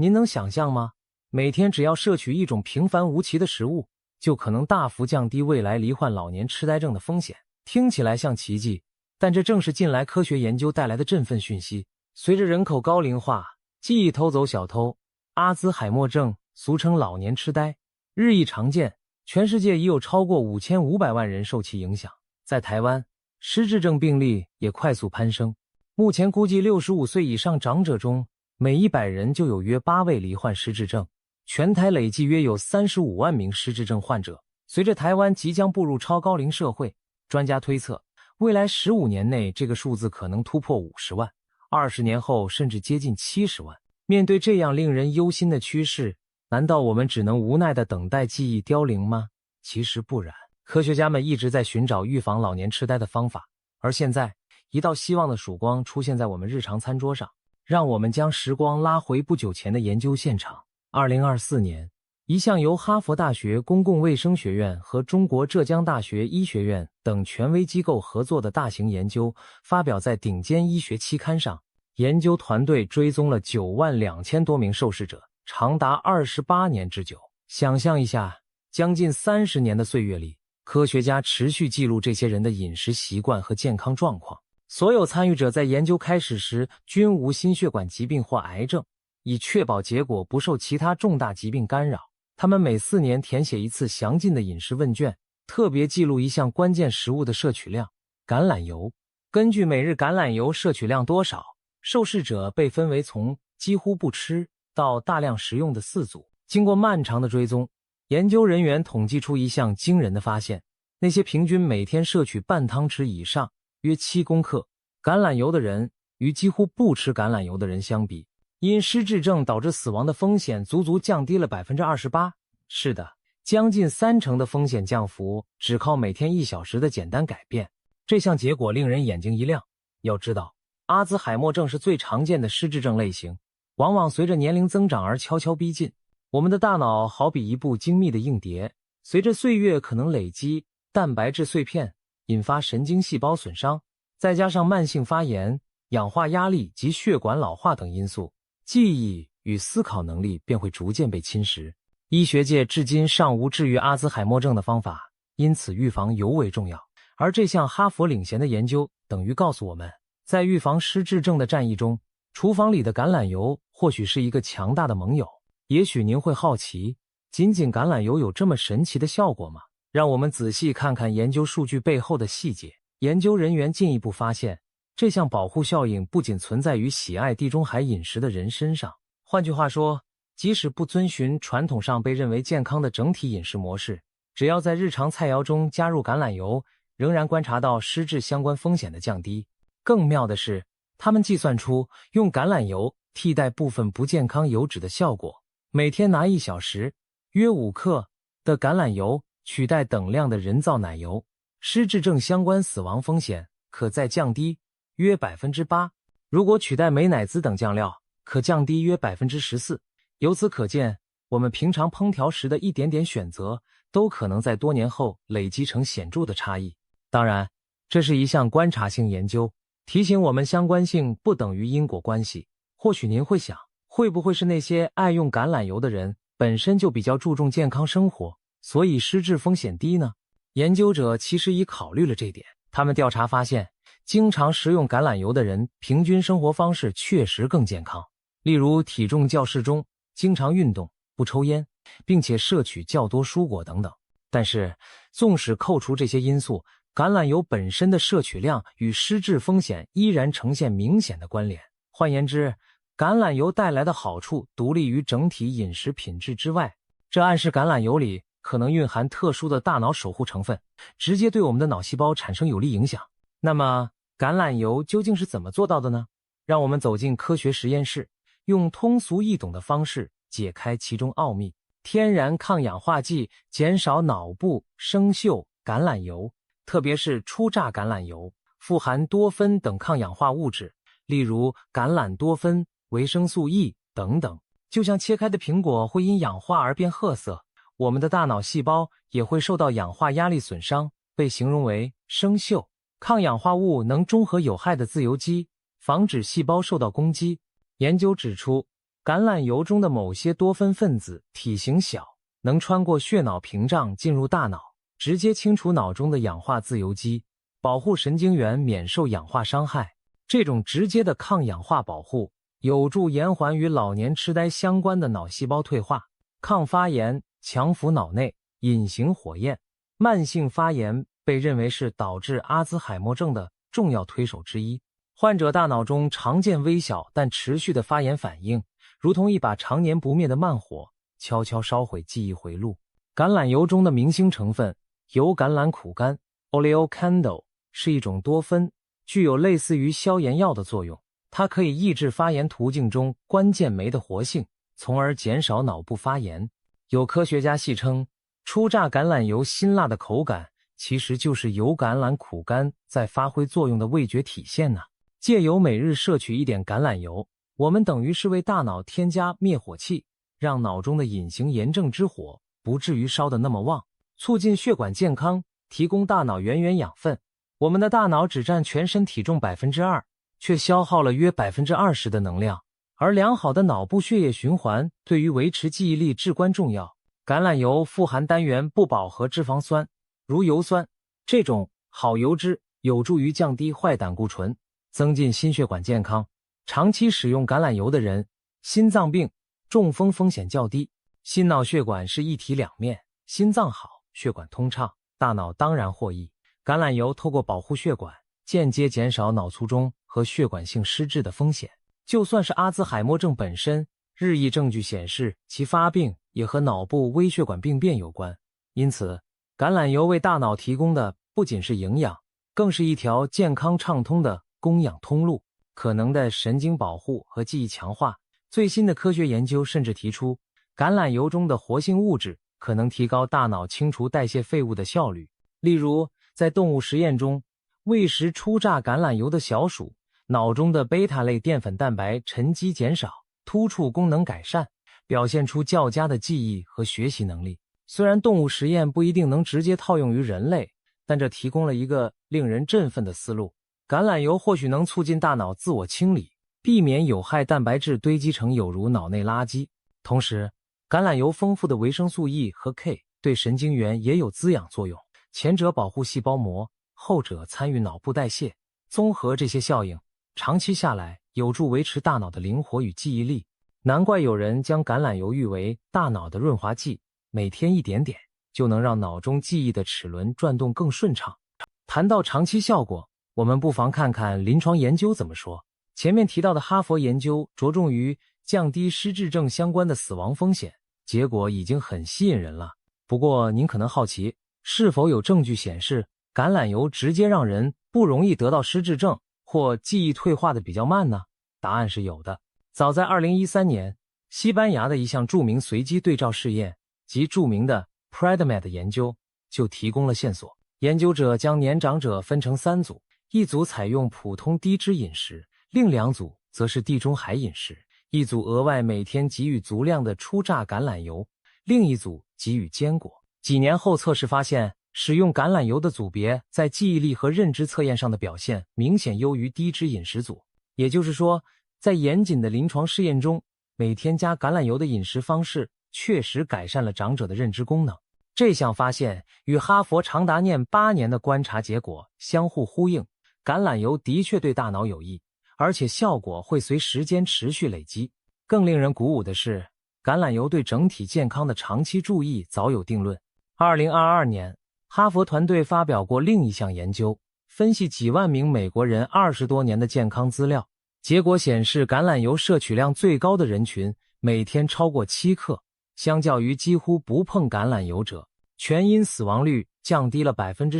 您能想象吗？每天只要摄取一种平凡无奇的食物，就可能大幅降低未来罹患老年痴呆症的风险。听起来像奇迹，但这正是近来科学研究带来的振奋讯息。随着人口高龄化，记忆偷走小偷、阿兹海默症，俗称老年痴呆，日益常见，全世界已有超过5500万人受其影响。在台湾，失智症病例也快速攀升，目前估计65岁以上长者中，每100人就有约8位罹患失智症，全台累计约有35万名失智症患者。随着台湾即将步入超高龄社会，专家推测，未来15年内这个数字可能突破50万，20年后甚至接近70万。面对这样令人忧心的趋势，难道我们只能无奈地等待记忆凋零吗？其实不然，科学家们一直在寻找预防老年痴呆的方法，而现在，一道希望的曙光出现在我们日常餐桌上。让我们将时光拉回不久前的研究现场。2024年，一项由哈佛大学公共卫生学院和中国浙江大学医学院等权威机构合作的大型研究发表在顶尖医学期刊上。研究团队追踪了92000多名受试者，长达28年之久。想象一下，将近30年的岁月里，科学家持续记录这些人的饮食习惯和健康状况。所有参与者在研究开始时均无心血管疾病或癌症，以确保结果不受其他重大疾病干扰。他们每4年填写一次详尽的饮食问卷，特别记录一项关键食物的摄取量——橄榄油。根据每日橄榄油摄取量多少，受试者被分为从几乎不吃到大量食用的4组。经过漫长的追踪，研究人员统计出一项惊人的发现：那些平均每天摄取半汤匙以上约7公克橄榄油的人，与几乎不吃橄榄油的人相比，因失智症导致死亡的风险足足降低了 28%。 是的，将近30%的风险降幅只靠每天1小时的简单改变。这项结果令人眼睛一亮。要知道，阿兹海默症是最常见的失智症类型，往往随着年龄增长而悄悄逼近。我们的大脑好比一部精密的硬碟，随着岁月可能累积蛋白质碎片，引发神经细胞损伤，再加上慢性发炎、氧化压力及血管老化等因素，记忆与思考能力便会逐渐被侵蚀。医学界至今尚无治愈阿兹海默症的方法，因此预防尤为重要。而这项哈佛领衔的研究等于告诉我们，在预防失智症的战役中，厨房里的橄榄油或许是一个强大的盟友。也许您会好奇，仅仅橄榄油有这么神奇的效果吗？让我们仔细看看研究数据背后的细节。研究人员进一步发现，这项保护效应不仅存在于喜爱地中海饮食的人身上。换句话说，即使不遵循传统上被认为健康的整体饮食模式，只要在日常菜肴中加入橄榄油，仍然观察到失智相关风险的降低。更妙的是，他们计算出用橄榄油替代部分不健康油脂的效果。每天拿1小时，约5克的橄榄油取代等量的人造奶油，失智症相关死亡风险可再降低约 8%。 如果取代美乃滋等酱料，可降低约 14%。 由此可见，我们平常烹调时的一点点选择，都可能在多年后累积成显著的差异。当然，这是一项观察性研究，提醒我们相关性不等于因果关系。或许您会想，会不会是那些爱用橄榄油的人本身就比较注重健康生活，所以失智风险低呢？研究者其实已考虑了这点。他们调查发现，经常食用橄榄油的人平均生活方式确实更健康，例如体重较适中，经常运动，不抽烟，并且摄取较多蔬果等等。但是，纵使扣除这些因素，橄榄油本身的摄取量与失智风险依然呈现明显的关联。换言之，橄榄油带来的好处独立于整体饮食品质之外，这暗示橄榄油里可能蕴含特殊的大脑守护成分，直接对我们的脑细胞产生有利影响。那么，橄榄油究竟是怎么做到的呢？让我们走进科学实验室，用通俗易懂的方式解开其中奥秘。天然抗氧化剂减少脑部生锈橄榄油，特别是初榨橄榄油，富含多酚等抗氧化物质，例如橄榄多酚、维生素 E 等等。就像切开的苹果会因氧化而变褐色，我们的大脑细胞也会受到氧化压力损伤，被形容为生锈。抗氧化物能中和有害的自由基，防止细胞受到攻击。研究指出，橄榄油中的某些多酚分子体型小，能穿过血脑屏障进入大脑，直接清除脑中的氧化自由基，保护神经元免受氧化伤害。这种直接的抗氧化保护有助延缓与老年痴呆相关的脑细胞退化、抗发炎、强扶脑内隐形火焰。慢性发炎被认为是导致阿兹海默症的重要推手之一。患者大脑中常见微小但持续的发炎反应，如同一把常年不灭的慢火，悄悄烧毁记忆回路。橄榄油中的明星成分油橄榄苦苷 oleocandle 是一种多酚，具有类似于消炎药的作用。它可以抑制发炎途径中关键酶的活性，从而减少脑部发炎。有科学家戏称，初榨橄榄油辛辣的口感其实就是油橄榄苦苷在发挥作用的味觉体现呢。借由每日摄取一点橄榄油，我们等于是为大脑添加灭火器，让脑中的隐形炎症之火不至于烧得那么旺，促进血管健康，提供大脑源养分。我们的大脑只占全身体重 2%， 却消耗了约 20% 的能量，而良好的脑部血液循环对于维持记忆力至关重要。橄榄油富含单元不饱和脂肪酸，如油酸，这种好油脂有助于降低坏胆固醇，增进心血管健康。长期使用橄榄油的人，心脏病、中风风险较低。心脑血管是一体两面，心脏好，血管通畅，大脑当然获益。橄榄油透过保护血管，间接减少脑卒中和血管性失智的风险。就算是阿兹海默症本身，日益证据显示其发病也和脑部微血管病变有关。因此，橄榄油为大脑提供的不仅是营养，更是一条健康畅通的供氧通路，可能的神经保护和记忆强化。最新的科学研究甚至提出，橄榄油中的活性物质可能提高大脑清除代谢废物的效率。例如，在动物实验中，喂食初榨橄榄油的小鼠，脑中的贝塔类淀粉蛋白沉积减少，突触功能改善，表现出较佳的记忆和学习能力。虽然动物实验不一定能直接套用于人类，但这提供了一个令人振奋的思路。橄榄油或许能促进大脑自我清理，避免有害蛋白质堆积成有如脑内垃圾。同时，橄榄油丰富的维生素 E 和 K 对神经元也有滋养作用，前者保护细胞膜，后者参与脑部代谢。综合这些效应，长期下来有助维持大脑的灵活与记忆力。难怪有人将橄榄油誉为大脑的润滑剂，每天一点点就能让脑中记忆的齿轮转动更顺畅。谈到长期效果，我们不妨看看临床研究怎么说。前面提到的哈佛研究着重于降低失智症相关的死亡风险，结果已经很吸引人了。不过您可能好奇，是否有证据显示橄榄油直接让人不容易得到失智症或记忆退化的比较慢呢？答案是有的。早在2013年，西班牙的一项著名随机对照试验及著名的 PREDIMED 研究就提供了线索。研究者将年长者分成3组，一组采用普通低脂饮食，另2组则是地中海饮食。一组额外每天给予足量的初榨橄榄油，另一组给予坚果。几年后测试发现，使用橄榄油的组别在记忆力和认知测验上的表现明显优于低脂饮食组。也就是说，在严谨的临床试验中，每天加橄榄油的饮食方式确实改善了长者的认知功能。这项发现与哈佛长达念8年的观察结果相互呼应，橄榄油的确对大脑有益，而且效果会随时间持续累积。更令人鼓舞的是，橄榄油对整体健康的长期注意早有定论。2022年，哈佛团队发表过另一项研究，分析几万名美国人20多年的健康资料，结果显示橄榄油摄取量最高的人群每天超过7克，相较于几乎不碰橄榄油者，全因死亡率降低了 19%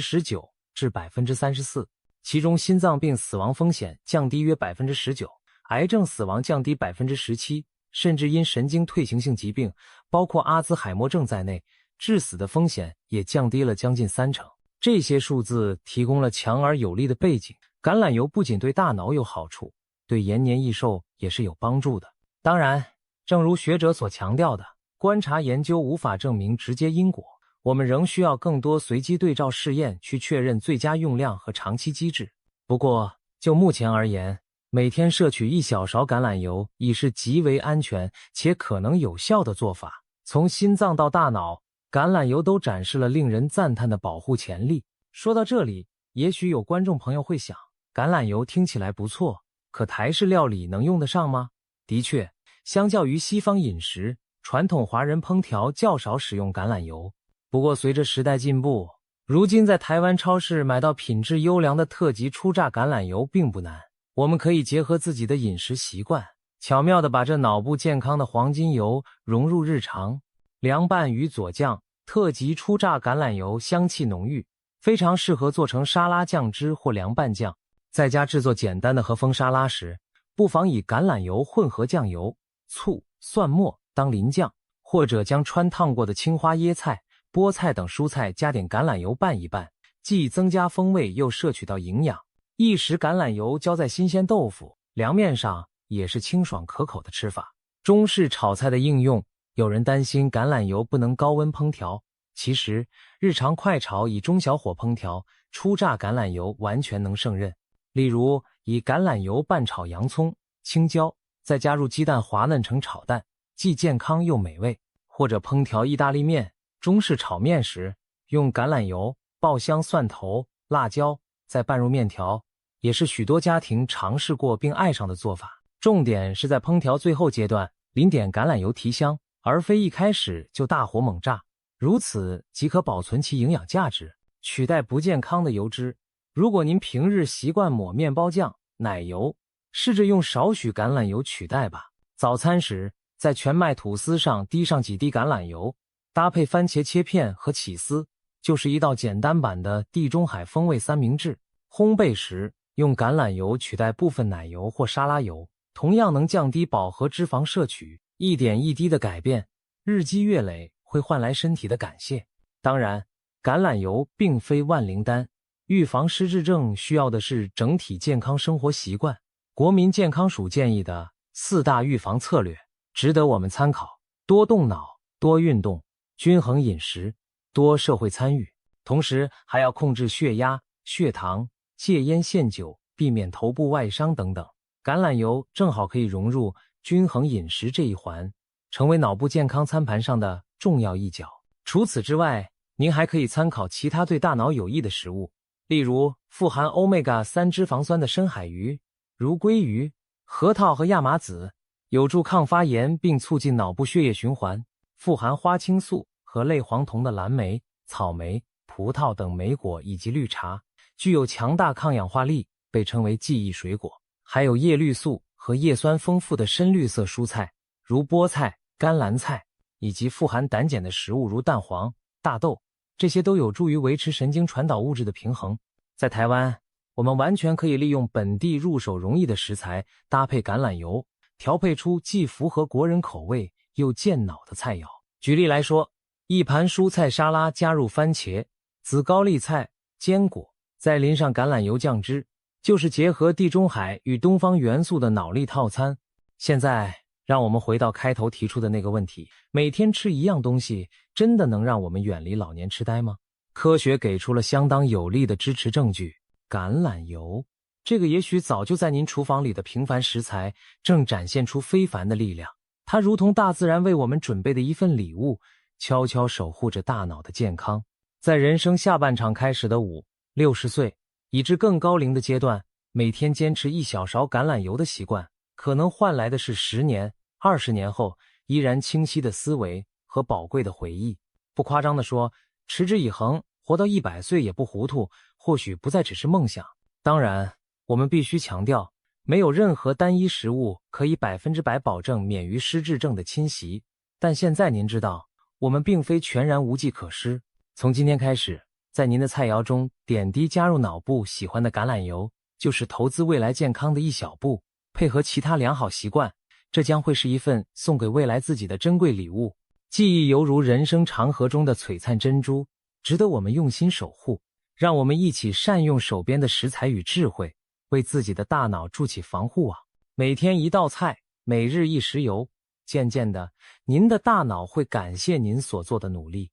至 34%， 其中心脏病死亡风险降低约 19%， 癌症死亡降低 17%， 甚至因神经退行性疾病，包括阿兹海默症在内，致死的风险也降低了将近30%。这些数字提供了强而有力的背景，橄榄油不仅对大脑有好处，对延年益寿也是有帮助的。当然，正如学者所强调的，观察研究无法证明直接因果，我们仍需要更多随机对照试验去确认最佳用量和长期机制。不过，就目前而言，每天摄取1小勺橄榄油已是极为安全且可能有效的做法。从心脏到大脑，橄榄油都展示了令人赞叹的保护潜力。说到这里，也许有观众朋友会想，橄榄油听起来不错，可台式料理能用得上吗？的确，相较于西方饮食，传统华人烹调较少使用橄榄油。不过随着时代进步，如今在台湾超市买到品质优良的特级初榨橄榄油并不难。我们可以结合自己的饮食习惯，巧妙地把这脑部健康的黄金油融入日常。凉拌与佐酱，特级初榨橄榄油香气浓郁，非常适合做成沙拉酱汁或凉拌酱。在家制作简单的和风沙拉时，不妨以橄榄油混合酱油、醋、蒜末当淋酱，或者将穿烫过的青花椰菜、菠菜等蔬菜加点橄榄油拌一拌，既增加风味又摄取到营养。一时橄榄油浇在新鲜豆腐、凉面上，也是清爽可口的吃法。中式炒菜的应用，有人担心橄榄油不能高温烹调，其实日常快炒以中小火烹调，初榨橄榄油完全能胜任。例如以橄榄油拌炒洋葱、青椒，再加入鸡蛋滑嫩成炒蛋，既健康又美味。或者烹调意大利面、中式炒面时，用橄榄油爆香蒜头、辣椒，再拌入面条，也是许多家庭尝试过并爱上的做法。重点是在烹调最后阶段淋点橄榄油提香，而非一开始就大火猛炸，如此即可保存其营养价值，取代不健康的油脂。如果您平日习惯抹面包酱、奶油，试着用少许橄榄油取代吧。早餐时，在全麦吐司上滴上几滴橄榄油，搭配番茄切片和起司，就是一道简单版的地中海风味三明治。烘焙时，用橄榄油取代部分奶油或沙拉油，同样能降低饱和脂肪摄取。一点一滴的改变，日积月累会换来身体的感谢。当然，橄榄油并非万灵丹，预防失智症需要的是整体健康生活习惯。国民健康署建议的4大预防策略值得我们参考：多动脑、多运动、均衡饮食、多社会参与。同时还要控制血压、血糖，戒烟限酒，避免头部外伤等等。橄榄油正好可以融入均衡饮食这一环，成为脑部健康餐盘上的重要一角。除此之外，您还可以参考其他对大脑有益的食物，例如富含欧米伽3脂肪酸的深海鱼，如鲑鱼、核桃和亚麻籽，有助抗发炎并促进脑部血液循环。富含花青素和类黄酮的蓝莓、草莓、葡萄等莓果以及绿茶，具有强大抗氧化力，被称为记忆水果。还有叶绿素和叶酸丰富的深绿色蔬菜，如菠菜、甘蓝菜，以及富含胆碱的食物如蛋黄、大豆，这些都有助于维持神经传导物质的平衡。在台湾，我们完全可以利用本地入手容易的食材，搭配橄榄油，调配出既符合国人口味又健脑的菜肴。举例来说，一盘蔬菜沙拉加入番茄、紫高丽菜、坚果，再淋上橄榄油酱汁，就是结合地中海与东方元素的脑力套餐。现在让我们回到开头提出的那个问题，每天吃一样东西，真的能让我们远离老年痴呆吗？科学给出了相当有力的支持证据。橄榄油，这个也许早就在您厨房里的平凡食材，正展现出非凡的力量。它如同大自然为我们准备的一份礼物，悄悄守护着大脑的健康。在人生下半场开始的5、60岁，以至更高龄的阶段，每天坚持1小勺橄榄油的习惯，可能换来的是10年、20年后依然清晰的思维和宝贵的回忆。不夸张地说，持之以恒，活到100岁也不糊涂，或许不再只是梦想。当然，我们必须强调，没有任何单一食物可以100%保证免于失智症的侵袭。但现在您知道，我们并非全然无计可施。从今天开始，在您的菜肴中点滴加入脑部喜欢的橄榄油，就是投资未来健康的一小步。配合其他良好习惯，这将会是一份送给未来自己的珍贵礼物。记忆犹如人生长河中的璀璨珍珠，值得我们用心守护。让我们一起善用手边的食材与智慧，为自己的大脑筑起防护网。每天一道菜，每日一食油，渐渐的，您的大脑会感谢您所做的努力。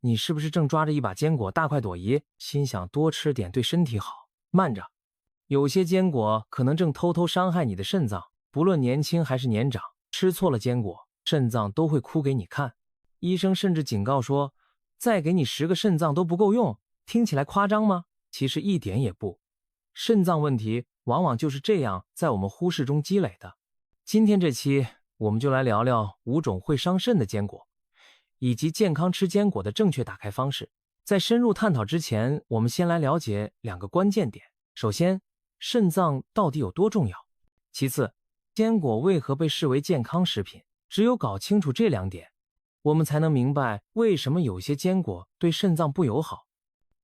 你是不是正抓着一把坚果大快朵颐，心想多吃点对身体好？慢着，有些坚果可能正偷偷伤害你的肾脏，不论年轻还是年长，吃错了坚果，肾脏都会哭给你看。医生甚至警告说，再给你10个肾脏都不够用。听起来夸张吗？其实一点也不。肾脏问题往往就是这样在我们忽视中积累的。今天这期我们就来聊聊5种会伤肾的坚果，以及健康吃坚果的正确打开方式。在深入探讨之前，我们先来了解2个关键点。首先，肾脏到底有多重要？其次，坚果为何被视为健康食品？只有搞清楚这2点，我们才能明白为什么有些坚果对肾脏不友好。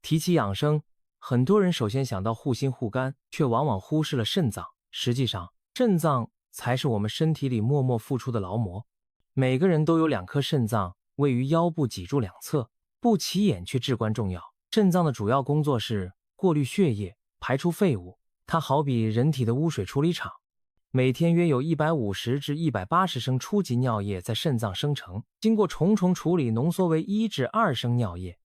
提起养生，很多人首先想到护心护肝，却往往忽视了肾脏。实际上，肾脏才是我们身体里默默付出的劳模。每个人都有2颗肾脏，位于腰部脊柱两侧，不起眼却至关重要。肾脏的主要工作是过滤血液，排出废物，它好比人体的污水处理厂。每天约有150至180升初级尿液在肾脏生成，经过重重处理浓缩为1至2升尿液，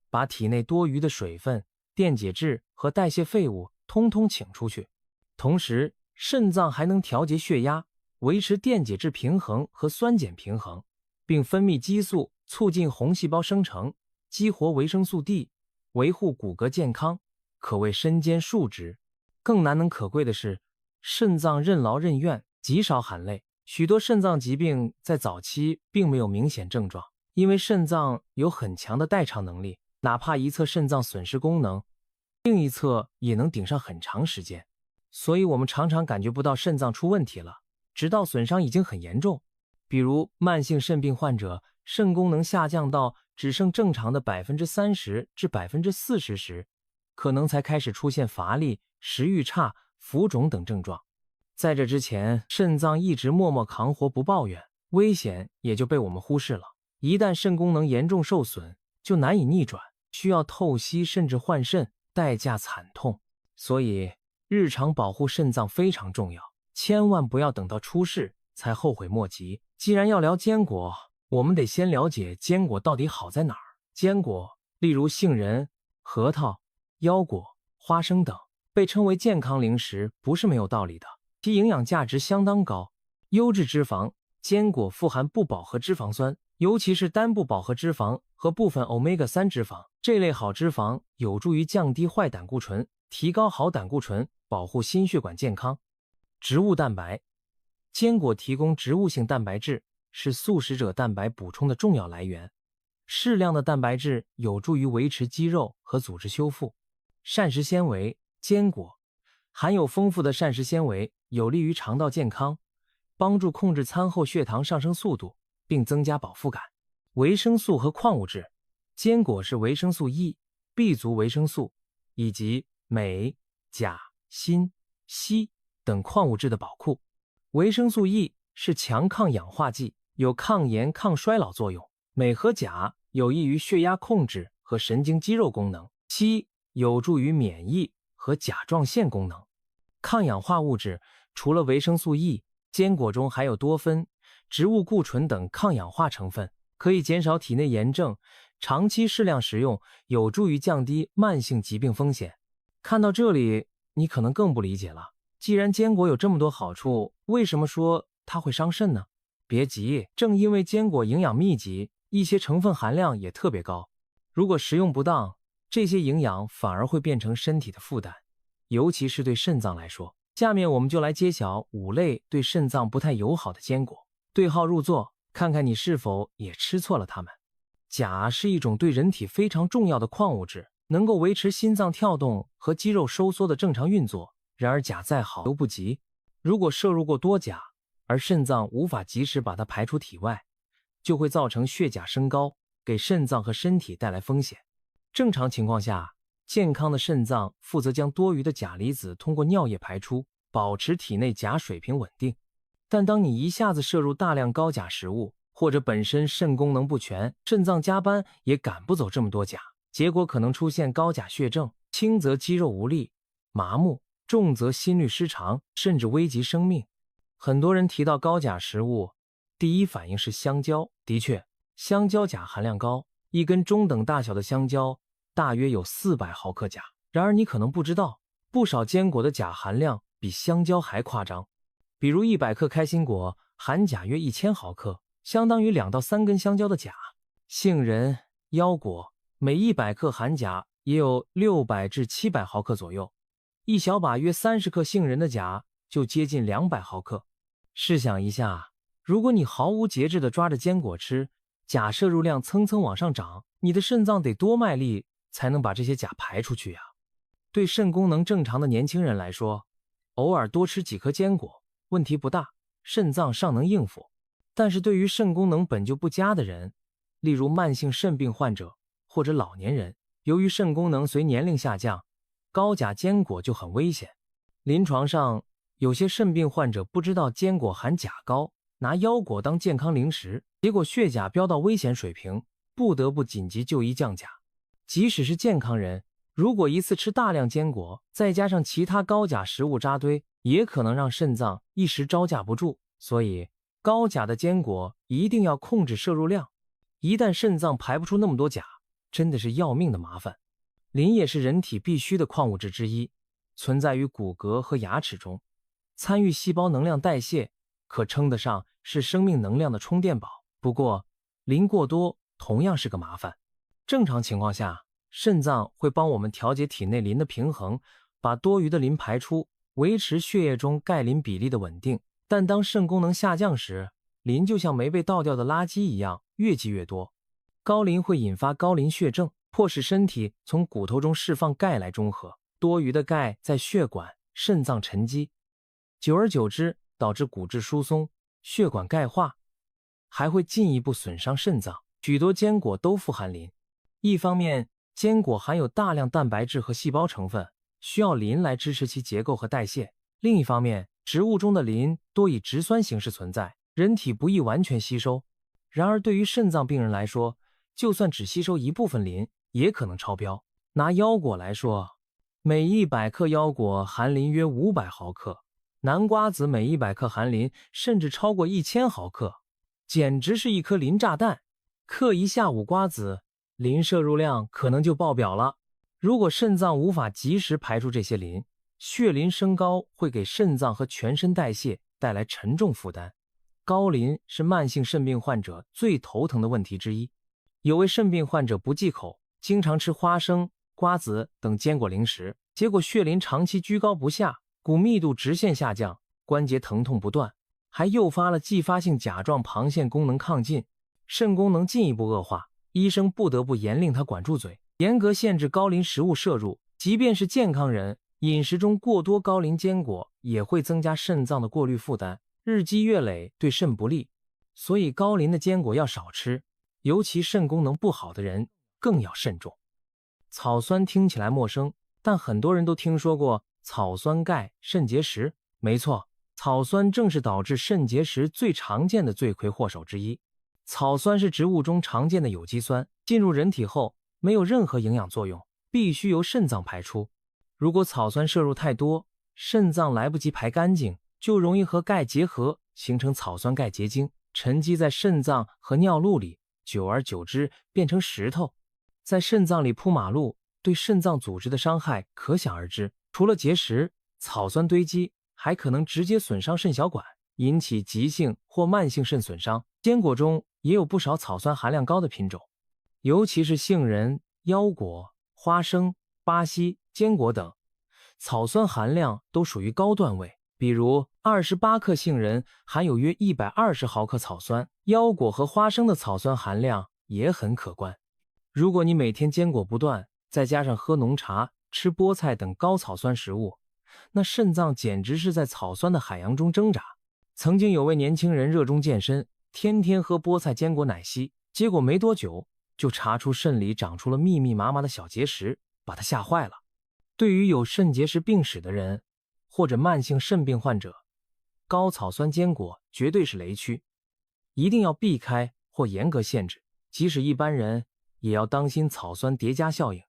把体内多余的水分、电解质和代谢废物通通请出去。同时，肾脏还能调节血压，维持电解质平衡和酸碱平衡，并分泌激素，促进红细胞生成，激活维生素 D， 维护骨骼健康，可谓身兼数职。更难能可贵的是，肾脏任劳任怨，极少含泪。许多肾脏疾病在早期并没有明显症状，因为肾脏有很强的代偿能力，哪怕一侧肾脏损失功能，另一侧也能顶上很长时间。所以我们常常感觉不到肾脏出问题了，直到损伤已经很严重。比如慢性肾病患者，肾功能下降到只剩正常的 30% 至 40% 时，可能才开始出现乏力、食欲差、浮肿等症状。在这之前，肾脏一直默默扛活不抱怨，危险也就被我们忽视了。一旦肾功能严重受损，就难以逆转，需要透析甚至换肾，代价惨痛。所以日常保护肾脏非常重要，千万不要等到出事才后悔莫及。既然要聊坚果，我们得先了解坚果到底好在哪儿。坚果，例如杏仁、核桃、腰果、花生等，被称为健康零食不是没有道理的，其营养价值相当高。优质脂肪，坚果富含不饱和脂肪酸，尤其是单不饱和脂肪和部分 Omega-3 脂肪，这类好脂肪有助于降低坏胆固醇，提高好胆固醇，保护心血管健康。植物蛋白，坚果提供植物性蛋白质，是素食者蛋白补充的重要来源。适量的蛋白质有助于维持肌肉和组织修复。膳食纤维，坚果含有丰富的膳食纤维，有利于肠道健康，帮助控制餐后血糖上升速度，并增加饱腹感。维生素和矿物质，坚果是维生素 E、B 族维生素以及镁、钾、锌、硒等矿物质的宝库。维生素 E 是强抗氧化剂，有抗炎抗衰老作用。镁和钾有益于血压控制和神经肌肉功能，硒有助于免疫和甲状腺功能。抗氧化物质除了维生素 E， 坚果中还有多酚、植物固醇等抗氧化成分，可以减少体内炎症，长期适量食用有助于降低慢性疾病风险。看到这里，你可能更不理解了，既然坚果有这么多好处，为什么说它会伤肾呢？别急，正因为坚果营养密集，一些成分含量也特别高，如果食用不当，这些营养反而会变成身体的负担，尤其是对肾脏来说。下面我们就来揭晓5类对肾脏不太友好的坚果，对号入座，看看你是否也吃错了它们。钾是一种对人体非常重要的矿物质，能够维持心脏跳动和肌肉收缩的正常运作。然而钾再好都不及，如果摄入过多钾，而肾脏无法及时把它排出体外，就会造成血钾升高，给肾脏和身体带来风险。正常情况下，健康的肾脏负责将多余的钾离子通过尿液排出，保持体内钾水平稳定。但当你一下子摄入大量高钾食物，或者本身肾功能不全，肾脏加班也赶不走这么多钾，结果可能出现高钾血症，轻则肌肉无力、麻木，重则心律失常，甚至危及生命。很多人提到高钾食物，第一反应是香蕉。的确，香蕉钾含量高，一根中等大小的香蕉大约有400毫克钾。然而你可能不知道，不少坚果的钾含量比香蕉还夸张，比如100克开心果含钾约1000毫克，相当于2到3根香蕉的钾。杏仁、腰果每100克含钾也有600至700毫克左右，一小把约30克杏仁的钾就接近200毫克。试想一下，如果你毫无节制地抓着坚果吃，钾摄入量蹭蹭往上涨，你的肾脏得多卖力才能把这些钾排出去呀？对肾功能正常的年轻人来说，偶尔多吃几颗坚果问题不大，肾脏尚能应付。但是对于肾功能本就不佳的人，例如慢性肾病患者或者老年人，由于肾功能随年龄下降，高钾坚果就很危险。临床上有些肾病患者不知道坚果含钾高，拿腰果当健康零食，结果血钾飙到危险水平，不得不紧急就医降钾。即使是健康人，如果一次吃大量坚果，再加上其他高钾食物扎堆，也可能让肾脏一时招架不住。所以高钾的坚果一定要控制摄入量，一旦肾脏排不出那么多钾，真的是要命的麻烦。磷也是人体必需的矿物质之一，存在于骨骼和牙齿中，参与细胞能量代谢，可称得上是生命能量的充电宝。不过磷过多同样是个麻烦。正常情况下，肾脏会帮我们调节体内磷的平衡，把多余的磷排出，维持血液中钙磷比例的稳定。但当肾功能下降时，磷就像没被倒掉的垃圾一样，越积越多。高磷会引发高磷血症，迫使身体从骨头中释放钙来中和，多余的钙在血管、肾脏沉积，久而久之导致骨质疏松、血管钙化，还会进一步损伤肾脏。许多坚果都富含磷，一方面坚果含有大量蛋白质和细胞成分，需要磷来支持其结构和代谢；另一方面，植物中的磷多以植酸形式存在，人体不易完全吸收。然而对于肾脏病人来说，就算只吸收一部分磷，也可能超标。拿腰果来说，每100克腰果含磷约500毫克，南瓜子每100克含磷甚至超过1000毫克，简直是一颗磷炸弹。嗑一下午瓜子，磷摄入量可能就爆表了。如果肾脏无法及时排出这些磷，血磷升高会给肾脏和全身代谢带来沉重负担。高磷是慢性肾病患者最头疼的问题之一。有位肾病患者不忌口，经常吃花生、瓜子等坚果零食，结果血磷长期居高不下，骨密度直线下降，关节疼痛不断，还诱发了继发性甲状旁腺功能亢进，肾功能进一步恶化。医生不得不严令他管住嘴，严格限制高磷食物摄入。即便是健康人，饮食中过多高磷坚果也会增加肾脏的过滤负担，日积月累对肾不利。所以高磷的坚果要少吃，尤其肾功能不好的人更要慎重。草酸听起来陌生，但很多人都听说过草酸钙肾结石。没错，草酸正是导致肾结石最常见的罪魁祸首之一。草酸是植物中常见的有机酸，进入人体后没有任何营养作用，必须由肾脏排出。如果草酸摄入太多，肾脏来不及排干净，就容易和钙结合，形成草酸钙结晶，沉积在肾脏和尿路里，久而久之变成石头，在肾脏里铺马路，对肾脏组织的伤害可想而知。除了结石，草酸堆积还可能直接损伤肾小管，引起急性或慢性肾损伤。坚果中也有不少草酸含量高的品种，尤其是杏仁、腰果、花生、巴西、坚果等，草酸含量都属于高段位。比如28克杏仁含有约120毫克草酸，腰果和花生的草酸含量也很可观。如果你每天坚果不断，再加上喝浓茶、吃菠菜等高草酸食物，那肾脏简直是在草酸的海洋中挣扎。曾经有位年轻人热衷健身，天天喝菠菜坚果奶昔，结果没多久就查出肾里长出了密密麻麻的小结石，把他吓坏了。对于有肾结石病史的人或者慢性肾病患者，高草酸坚果绝对是雷区，一定要避开或严格限制。即使一般人也要当心草酸叠加效应。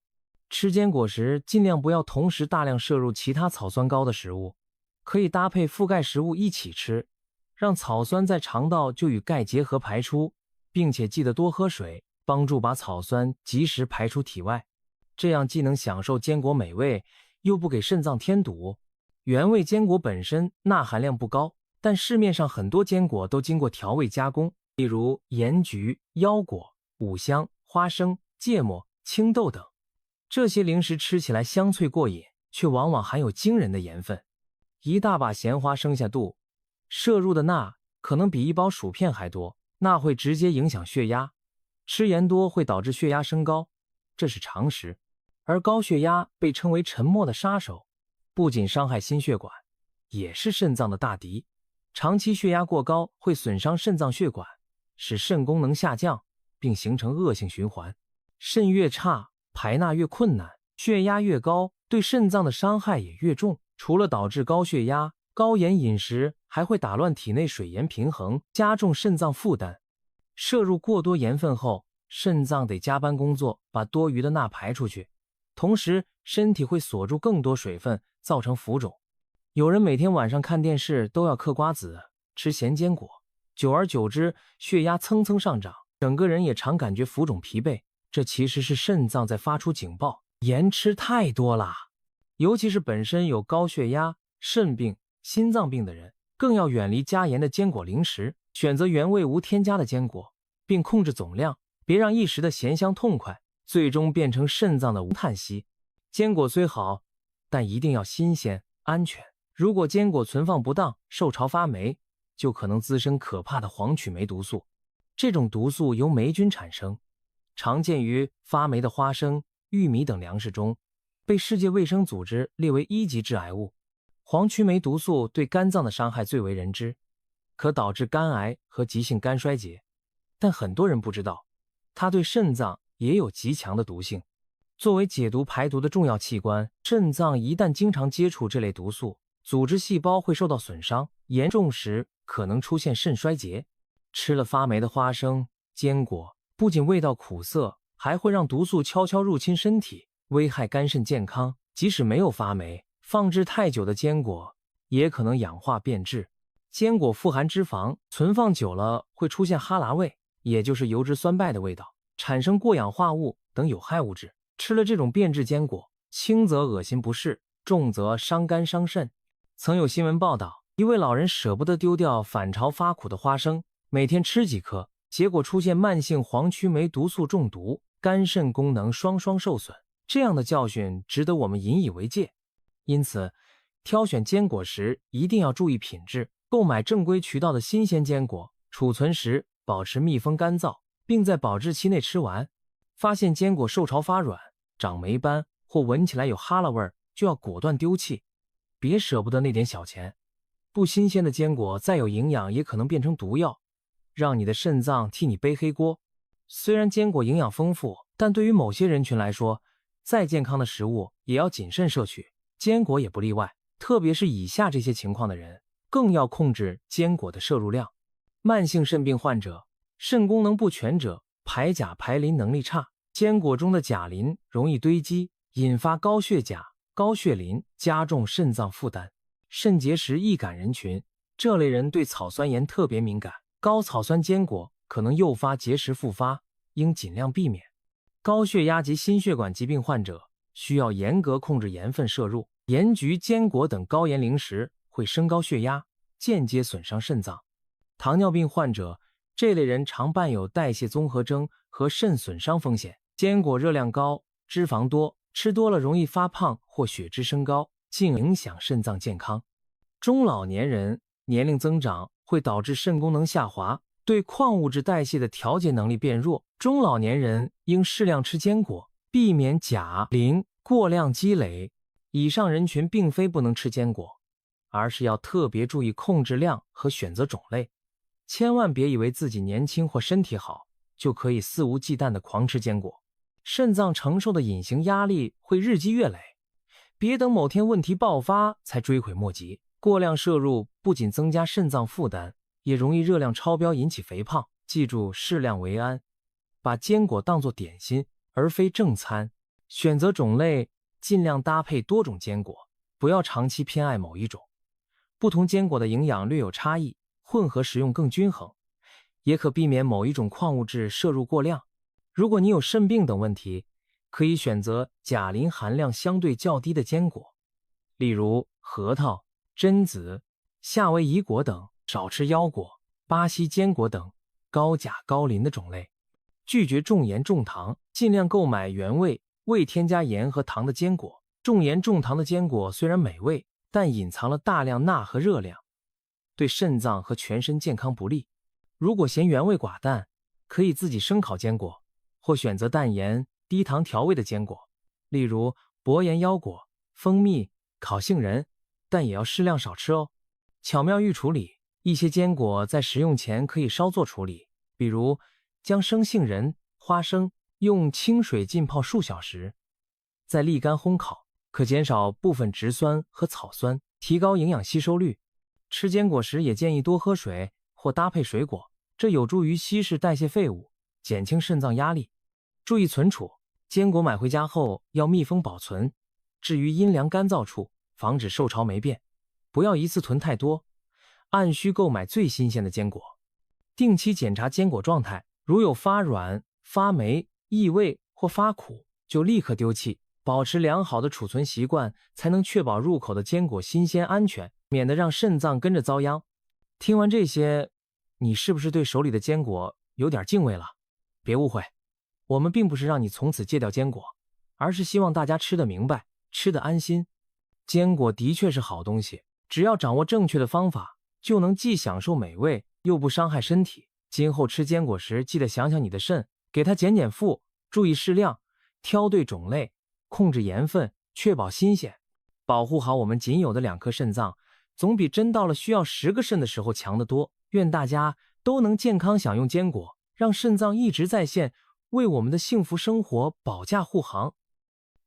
吃坚果时尽量不要同时大量摄入其他草酸高的食物，可以搭配覆盖食物一起吃，让草酸在肠道就与钙结合排出，并且记得多喝水，帮助把草酸及时排出体外。这样既能享受坚果美味，又不给肾脏添堵。原味坚果本身钠含量不高，但市面上很多坚果都经过调味加工，例如盐橘、腰果、五香、花生、芥末、青豆等。这些零食吃起来香脆过瘾，却往往含有惊人的盐分。一大把咸花生下肚，摄入的钠可能比一包薯片还多，钠会直接影响血压，吃盐多会导致血压升高，这是常识。而高血压被称为沉默的杀手，不仅伤害心血管，也是肾脏的大敌。长期血压过高会损伤肾脏血管，使肾功能下降，并形成恶性循环。肾越差，排钠越困难，血压越高，对肾脏的伤害也越重。除了导致高血压，高盐饮食还会打乱体内水盐平衡，加重肾脏负担。摄入过多盐分后，肾脏得加班工作，把多余的钠排出去，同时身体会锁住更多水分，造成浮肿。有人每天晚上看电视都要嗑瓜子，吃咸坚果，久而久之，血压蹭蹭上涨，整个人也常感觉浮肿疲惫。这其实是肾脏在发出警报，盐吃太多啦。尤其是本身有高血压、肾病、心脏病的人，更要远离加盐的坚果零食，选择原味无添加的坚果，并控制总量，别让一时的咸香痛快最终变成肾脏的无叹息。坚果虽好，但一定要新鲜、安全。如果坚果存放不当，受潮发霉，就可能滋生可怕的黄曲霉毒素。这种毒素由霉菌产生，常见于发霉的花生、玉米等粮食中，被世界卫生组织列为1级致癌物。黄曲霉毒素对肝脏的伤害最为人知，可导致肝癌和急性肝衰竭。但很多人不知道，它对肾脏也有极强的毒性。作为解毒排毒的重要器官，肾脏一旦经常接触这类毒素，组织细胞会受到损伤，严重时可能出现肾衰竭。吃了发霉的花生、坚果，不仅味道苦涩，还会让毒素悄悄入侵身体，危害肝肾健康。即使没有发霉，放置太久的坚果也可能氧化变质。坚果富含脂肪，存放久了会出现哈喇味，也就是油脂酸败的味道，产生过氧化物等有害物质。吃了这种变质坚果，轻则恶心不适，重则伤肝伤肾。曾有新闻报道，一位老人舍不得丢掉反潮发苦的花生，每天吃几颗，结果出现慢性黄曲霉毒素中毒，肝肾功能双双受损。这样的教训值得我们引以为戒。因此，挑选坚果时一定要注意品质，购买正规渠道的新鲜坚果，储存时保持密封干燥，并在保质期内吃完。发现坚果受潮发软、长霉斑或闻起来有哈喇味，就要果断丢弃，别舍不得那点小钱。不新鲜的坚果再有营养，也可能变成毒药，让你的肾脏替你背黑锅。虽然坚果营养丰富，但对于某些人群来说，再健康的食物也要谨慎摄取，坚果也不例外。特别是以下这些情况的人，更要控制坚果的摄入量。慢性肾病患者、肾功能不全者、排钾排磷能力差，坚果中的钾磷容易堆积，引发高血钾、高血磷，加重肾脏负担。肾结石易感人群，这类人对草酸盐特别敏感，高草酸坚果可能诱发结石复发，应尽量避免。高血压及心血管疾病患者需要严格控制盐分摄入，盐橘、坚果等高盐零食会升高血压，间接损伤肾脏。糖尿病患者，这类人常伴有代谢综合征和肾损伤风险。坚果热量高，脂肪多，吃多了容易发胖或血脂升高，进而影响肾脏健康。中老年人年龄增长会导致肾功能下滑，对矿物质代谢的调节能力变弱。中老年人应适量吃坚果，避免钾、磷过量积累。以上人群并非不能吃坚果，而是要特别注意控制量和选择种类。千万别以为自己年轻或身体好，就可以肆无忌惮地狂吃坚果。肾脏承受的隐形压力会日积月累，别等某天问题爆发才追悔莫及。过量摄入不仅增加肾脏负担，也容易热量超标引起肥胖。记住适量为安，把坚果当作点心而非正餐。选择种类尽量搭配多种坚果，不要长期偏爱某一种。不同坚果的营养略有差异，混合食用更均衡，也可避免某一种矿物质摄入过量。如果你有肾病等问题，可以选择钾磷含量相对较低的坚果，例如核桃、榛子、夏威夷果等，少吃腰果、巴西坚果等高钾高磷的种类。拒绝重盐重糖，尽量购买原味、未添加盐和糖的坚果。重盐重糖的坚果虽然美味，但隐藏了大量钠和热量，对肾脏和全身健康不利。如果嫌原味寡淡，可以自己生烤坚果，或选择淡盐、低糖调味的坚果，例如薄盐腰果、蜂蜜、烤杏仁，但也要适量少吃哦。巧妙预处理，一些坚果在食用前可以稍作处理，比如将生杏仁、花生用清水浸泡数小时，再沥干烘烤，可减少部分植酸和草酸，提高营养吸收率。吃坚果时也建议多喝水或搭配水果，这有助于稀释代谢废物，减轻肾脏压力。注意存储，坚果买回家后要密封保存，置于阴凉干燥处，防止受潮霉变。不要一次囤太多，按需购买最新鲜的坚果。定期检查坚果状态，如有发软、发霉、异味或发苦，就立刻丢弃。保持良好的储存习惯，才能确保入口的坚果新鲜安全，免得让肾脏跟着遭殃。听完这些，你是不是对手里的坚果有点敬畏了？别误会，我们并不是让你从此戒掉坚果，而是希望大家吃得明白，吃得安心。坚果的确是好东西，只要掌握正确的方法，就能既享受美味，又不伤害身体。今后吃坚果时，记得想想你的肾，给它减负，注意适量，挑对种类，控制盐分，确保新鲜，保护好我们仅有的2颗肾脏，总比真到了需要10个肾的时候强得多。愿大家都能健康享用坚果，让肾脏一直在线，为我们的幸福生活保驾护航。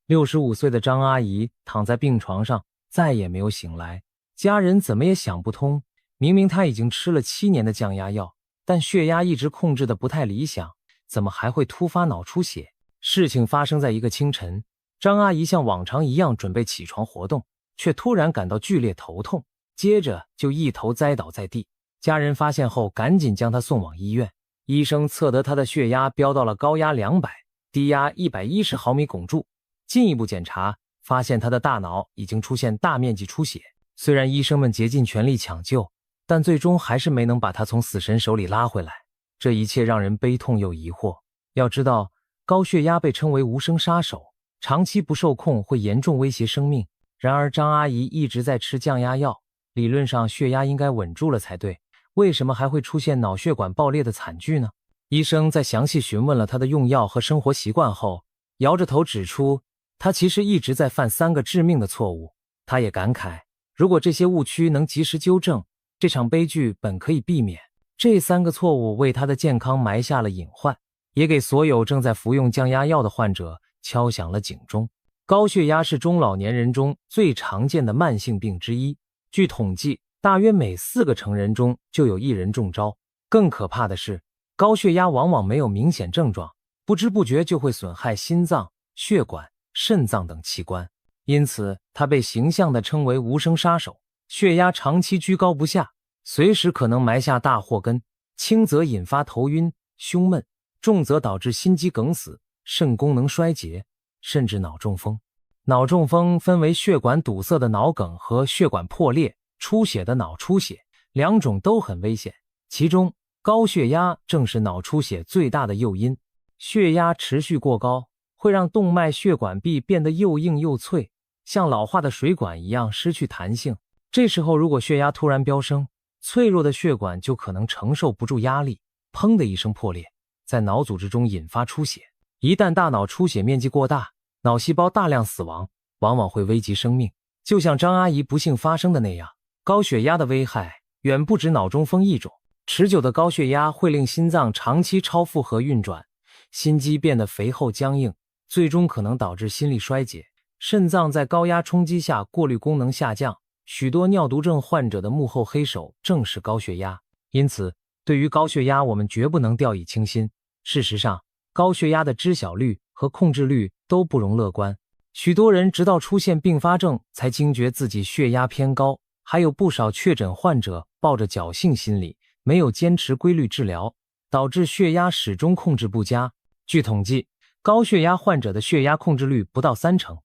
65岁的张阿姨躺在病床上，再也没有醒来。家人怎么也想不通，明明她已经吃了7年的降压药，但血压一直控制的不太理想，怎么还会突发脑出血？事情发生在一个清晨，张阿姨像往常一样准备起床活动，却突然感到剧烈头痛，接着就一头栽倒在地。家人发现后赶紧将她送往医院，医生测得她的血压飙到了高压200，低压110毫米汞柱。进一步检查发现她的大脑已经出现大面积出血。虽然医生们竭尽全力抢救，但最终还是没能把她从死神手里拉回来。这一切让人悲痛又疑惑。要知道，高血压被称为无声杀手，长期不受控会严重威胁生命。然而张阿姨一直在吃降压药，理论上血压应该稳住了才对，为什么还会出现脑血管爆裂的惨剧呢？医生在详细询问了她的用药和生活习惯后，摇着头指出，她其实一直在犯3个致命的错误。他也感慨，如果这些误区能及时纠正，这场悲剧本可以避免。这3个错误为他的健康埋下了隐患，也给所有正在服用降压药的患者敲响了警钟。高血压是中老年人中最常见的慢性病之一，据统计，大约每4个成人中就有1人中招。更可怕的是，高血压往往没有明显症状，不知不觉就会损害心脏、血管、肾脏等器官，因此它被形象地称为无声杀手。血压长期居高不下，随时可能埋下大祸根，轻则引发头晕、胸闷，重则导致心肌梗死、肾功能衰竭，甚至脑中风。脑中风分为血管堵塞的脑梗和血管破裂、出血的脑出血，2种都很危险。其中，高血压正是脑出血最大的诱因。血压持续过高，会让动脉血管壁变得又硬又脆，像老化的水管一样失去弹性。这时候如果血压突然飙升，脆弱的血管就可能承受不住压力，砰的一声破裂，在脑组织中引发出血。一旦大脑出血面积过大，脑细胞大量死亡，往往会危及生命。就像张阿姨不幸发生的那样，高血压的危害远不止脑中风一种。持久的高血压会令心脏长期超负荷运转，心肌变得肥厚僵硬，最终可能导致心力衰竭。肾脏在高压冲击下过滤功能下降，许多尿毒症患者的幕后黑手正是高血压。因此，对于高血压我们绝不能掉以轻心。事实上，高血压的知晓率和控制率都不容乐观。许多人直到出现并发症才惊觉自己血压偏高，还有不少确诊患者抱着侥幸心理，没有坚持规律治疗，导致血压始终控制不佳。据统计，高血压患者的血压控制率不到30%，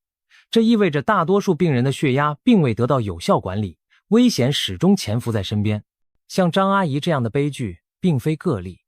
这意味着大多数病人的血压并未得到有效管理，危险始终潜伏在身边。像张阿姨这样的悲剧并非个例，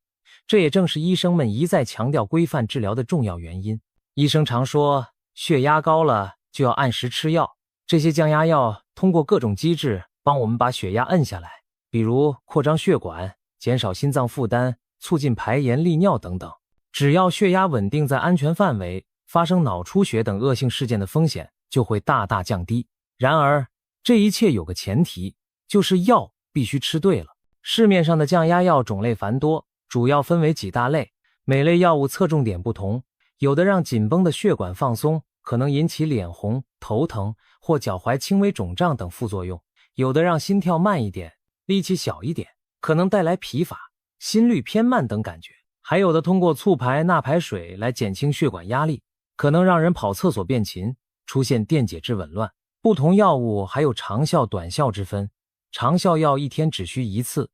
这也正是医生们一再强调规范治疗的重要原因。医生常说，血压高了就要按时吃药，这些降压药通过各种机制帮我们把血压摁下来，比如扩张血管、减少心脏负担、促进排盐利尿等等。只要血压稳定在安全范围，发生脑出血等恶性事件的风险就会大大降低。然而，这一切有个前提，就是药必须吃对了。市面上的降压药种类繁多，主要分为几大类，每类药物侧重点不同，有的让紧绷的血管放松，可能引起脸红、头疼或脚踝轻微肿胀等副作用，有的让心跳慢一点、力气小一点，可能带来疲乏、心率偏慢等感觉，还有的通过促排钠排水来减轻血管压力，可能让人跑厕所变勤，出现电解质紊乱。不同药物还有长效短效之分，长效药一天只需1次，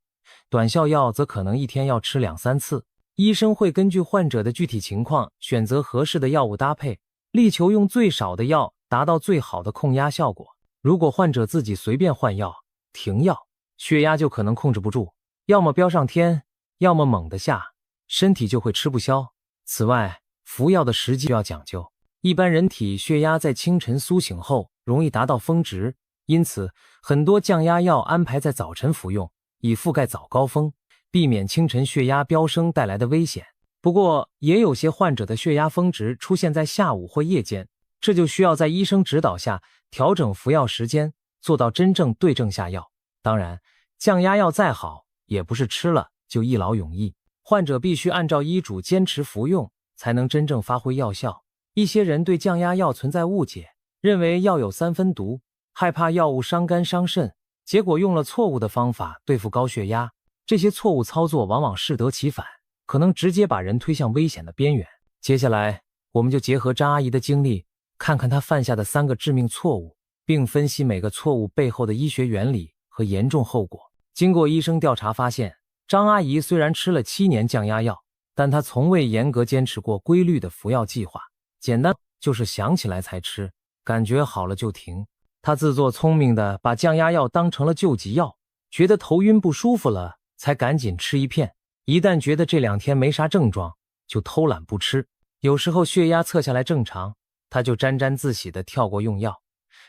短效药则可能一天要吃2、3次。医生会根据患者的具体情况选择合适的药物搭配，力求用最少的药达到最好的控压效果。如果患者自己随便换药、停药，血压就可能控制不住，要么飙上天，要么猛地下，身体就会吃不消。此外，服药的时机要讲究，一般人体血压在清晨苏醒后容易达到峰值，因此很多降压药安排在早晨服用，以覆盖早高峰，避免清晨血压飙升带来的危险。不过，也有些患者的血压峰值出现在下午或夜间，这就需要在医生指导下调整服药时间，做到真正对症下药。当然，降压药再好，也不是吃了就一劳永逸，患者必须按照医嘱坚持服用，才能真正发挥药效。一些人对降压药存在误解，认为药有3分毒，害怕药物伤肝伤肾，结果用了错误的方法对付高血压。这些错误操作往往适得其反，可能直接把人推向危险的边缘。接下来，我们就结合张阿姨的经历，看看她犯下的3个致命错误，并分析每个错误背后的医学原理和严重后果。经过医生调查发现，张阿姨虽然吃了7年降压药，但她从未严格坚持过规律的服药计划，简单就是想起来才吃，感觉好了就停。她自作聪明地把降压药当成了救急药，觉得头晕不舒服了才赶紧吃一片，一旦觉得这2天没啥症状，就偷懒不吃。有时候血压测下来正常，她就沾沾自喜地跳过用药，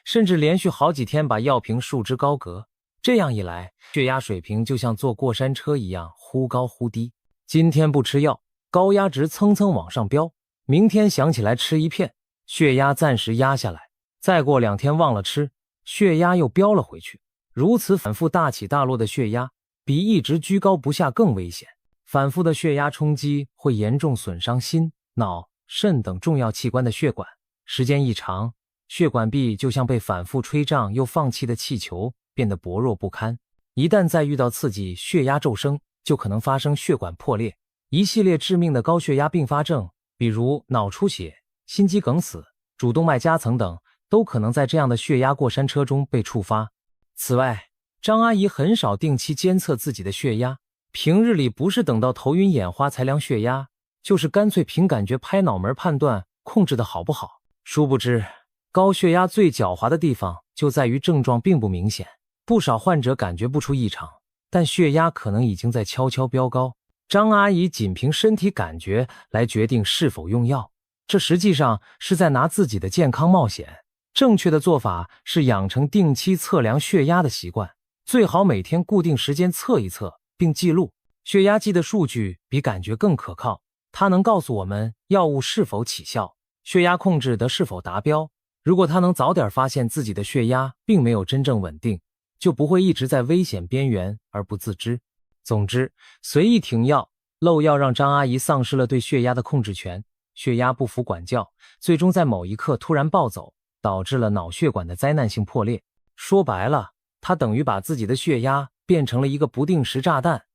甚至连续好几天把药瓶束之高阁。这样一来，血压水平就像坐过山车一样忽高忽低。今天不吃药，高压值蹭蹭往上飙，明天想起来吃一片，血压暂时压下来，再过2天忘了吃，血压又飙了回去。如此反复大起大落的血压，比一直居高不下更危险。反复的血压冲击会严重损伤心、脑、肾等重要器官的血管，时间一长，血管壁就像被反复吹胀又放气的气球，变得薄弱不堪。一旦再遇到刺激，血压骤升，就可能发生血管破裂。一系列致命的高血压并发症，比如脑出血、心肌梗死、主动脉夹层等，都可能在这样的血压过山车中被触发。此外，张阿姨很少定期监测自己的血压，平日里不是等到头晕眼花才量血压，就是干脆凭感觉拍脑门判断控制的好不好。殊不知，高血压最狡猾的地方就在于症状并不明显，不少患者感觉不出异常，但血压可能已经在悄悄飙高。张阿姨仅凭身体感觉来决定是否用药，这实际上是在拿自己的健康冒险。正确的做法是养成定期测量血压的习惯，最好每天固定时间测一测并记录。血压计的数据比感觉更可靠，它能告诉我们药物是否起效，血压控制的是否达标。如果它能早点发现自己的血压并没有真正稳定，就不会一直在危险边缘而不自知。总之，随意停药、漏药让张阿姨丧失了对血压的控制权，血压不服管教，最终在某一刻突然暴走，导致了脑血管的灾难性破裂。说白了，她等于把自己的血压变成了一个不定时炸弹，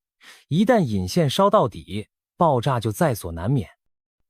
一旦引线烧到底，爆炸就在所难免。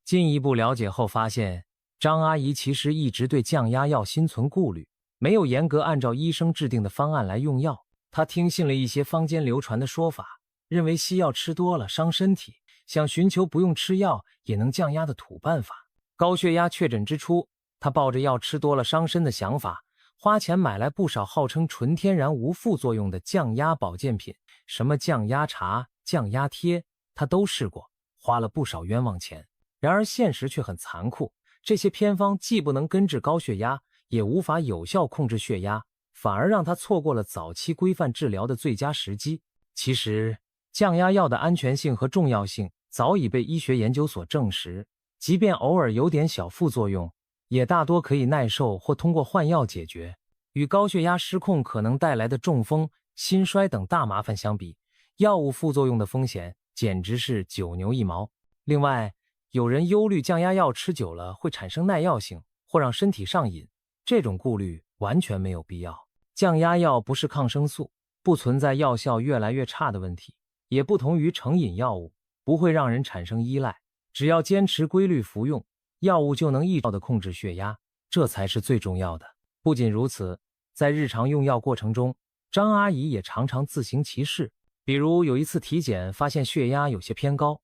进一步了解后发现，张阿姨其实一直对降压药心存顾虑，没有严格按照医生制定的方案来用药。她听信了一些坊间流传的说法，认为西药吃多了伤身体，想寻求不用吃药也能降压的土办法。高血压确诊之初，他抱着药吃多了伤身的想法，花钱买来不少号称纯天然无副作用的降压保健品，什么降压茶、降压贴，他都试过，花了不少冤枉钱。然而现实却很残酷，这些偏方既不能根治高血压，也无法有效控制血压，反而让他错过了早期规范治疗的最佳时机。其实，降压药的安全性和重要性早已被医学研究所证实，即便偶尔有点小副作用，也大多可以耐受或通过换药解决。与高血压失控可能带来的中风、心衰等大麻烦相比，药物副作用的风险简直是九牛一毛。另外，有人忧虑降压药吃久了会产生耐药性，或让身体上瘾，这种顾虑完全没有必要。降压药不是抗生素，不存在药效越来越差的问题，也不同于成瘾药物，不会让人产生依赖。只要坚持规律服用，药物就能有效地控制血压，这才是最重要的。不仅如此，在日常用药过程中，张阿姨也常常自行其事。比如有一次体检发现血压有些偏高，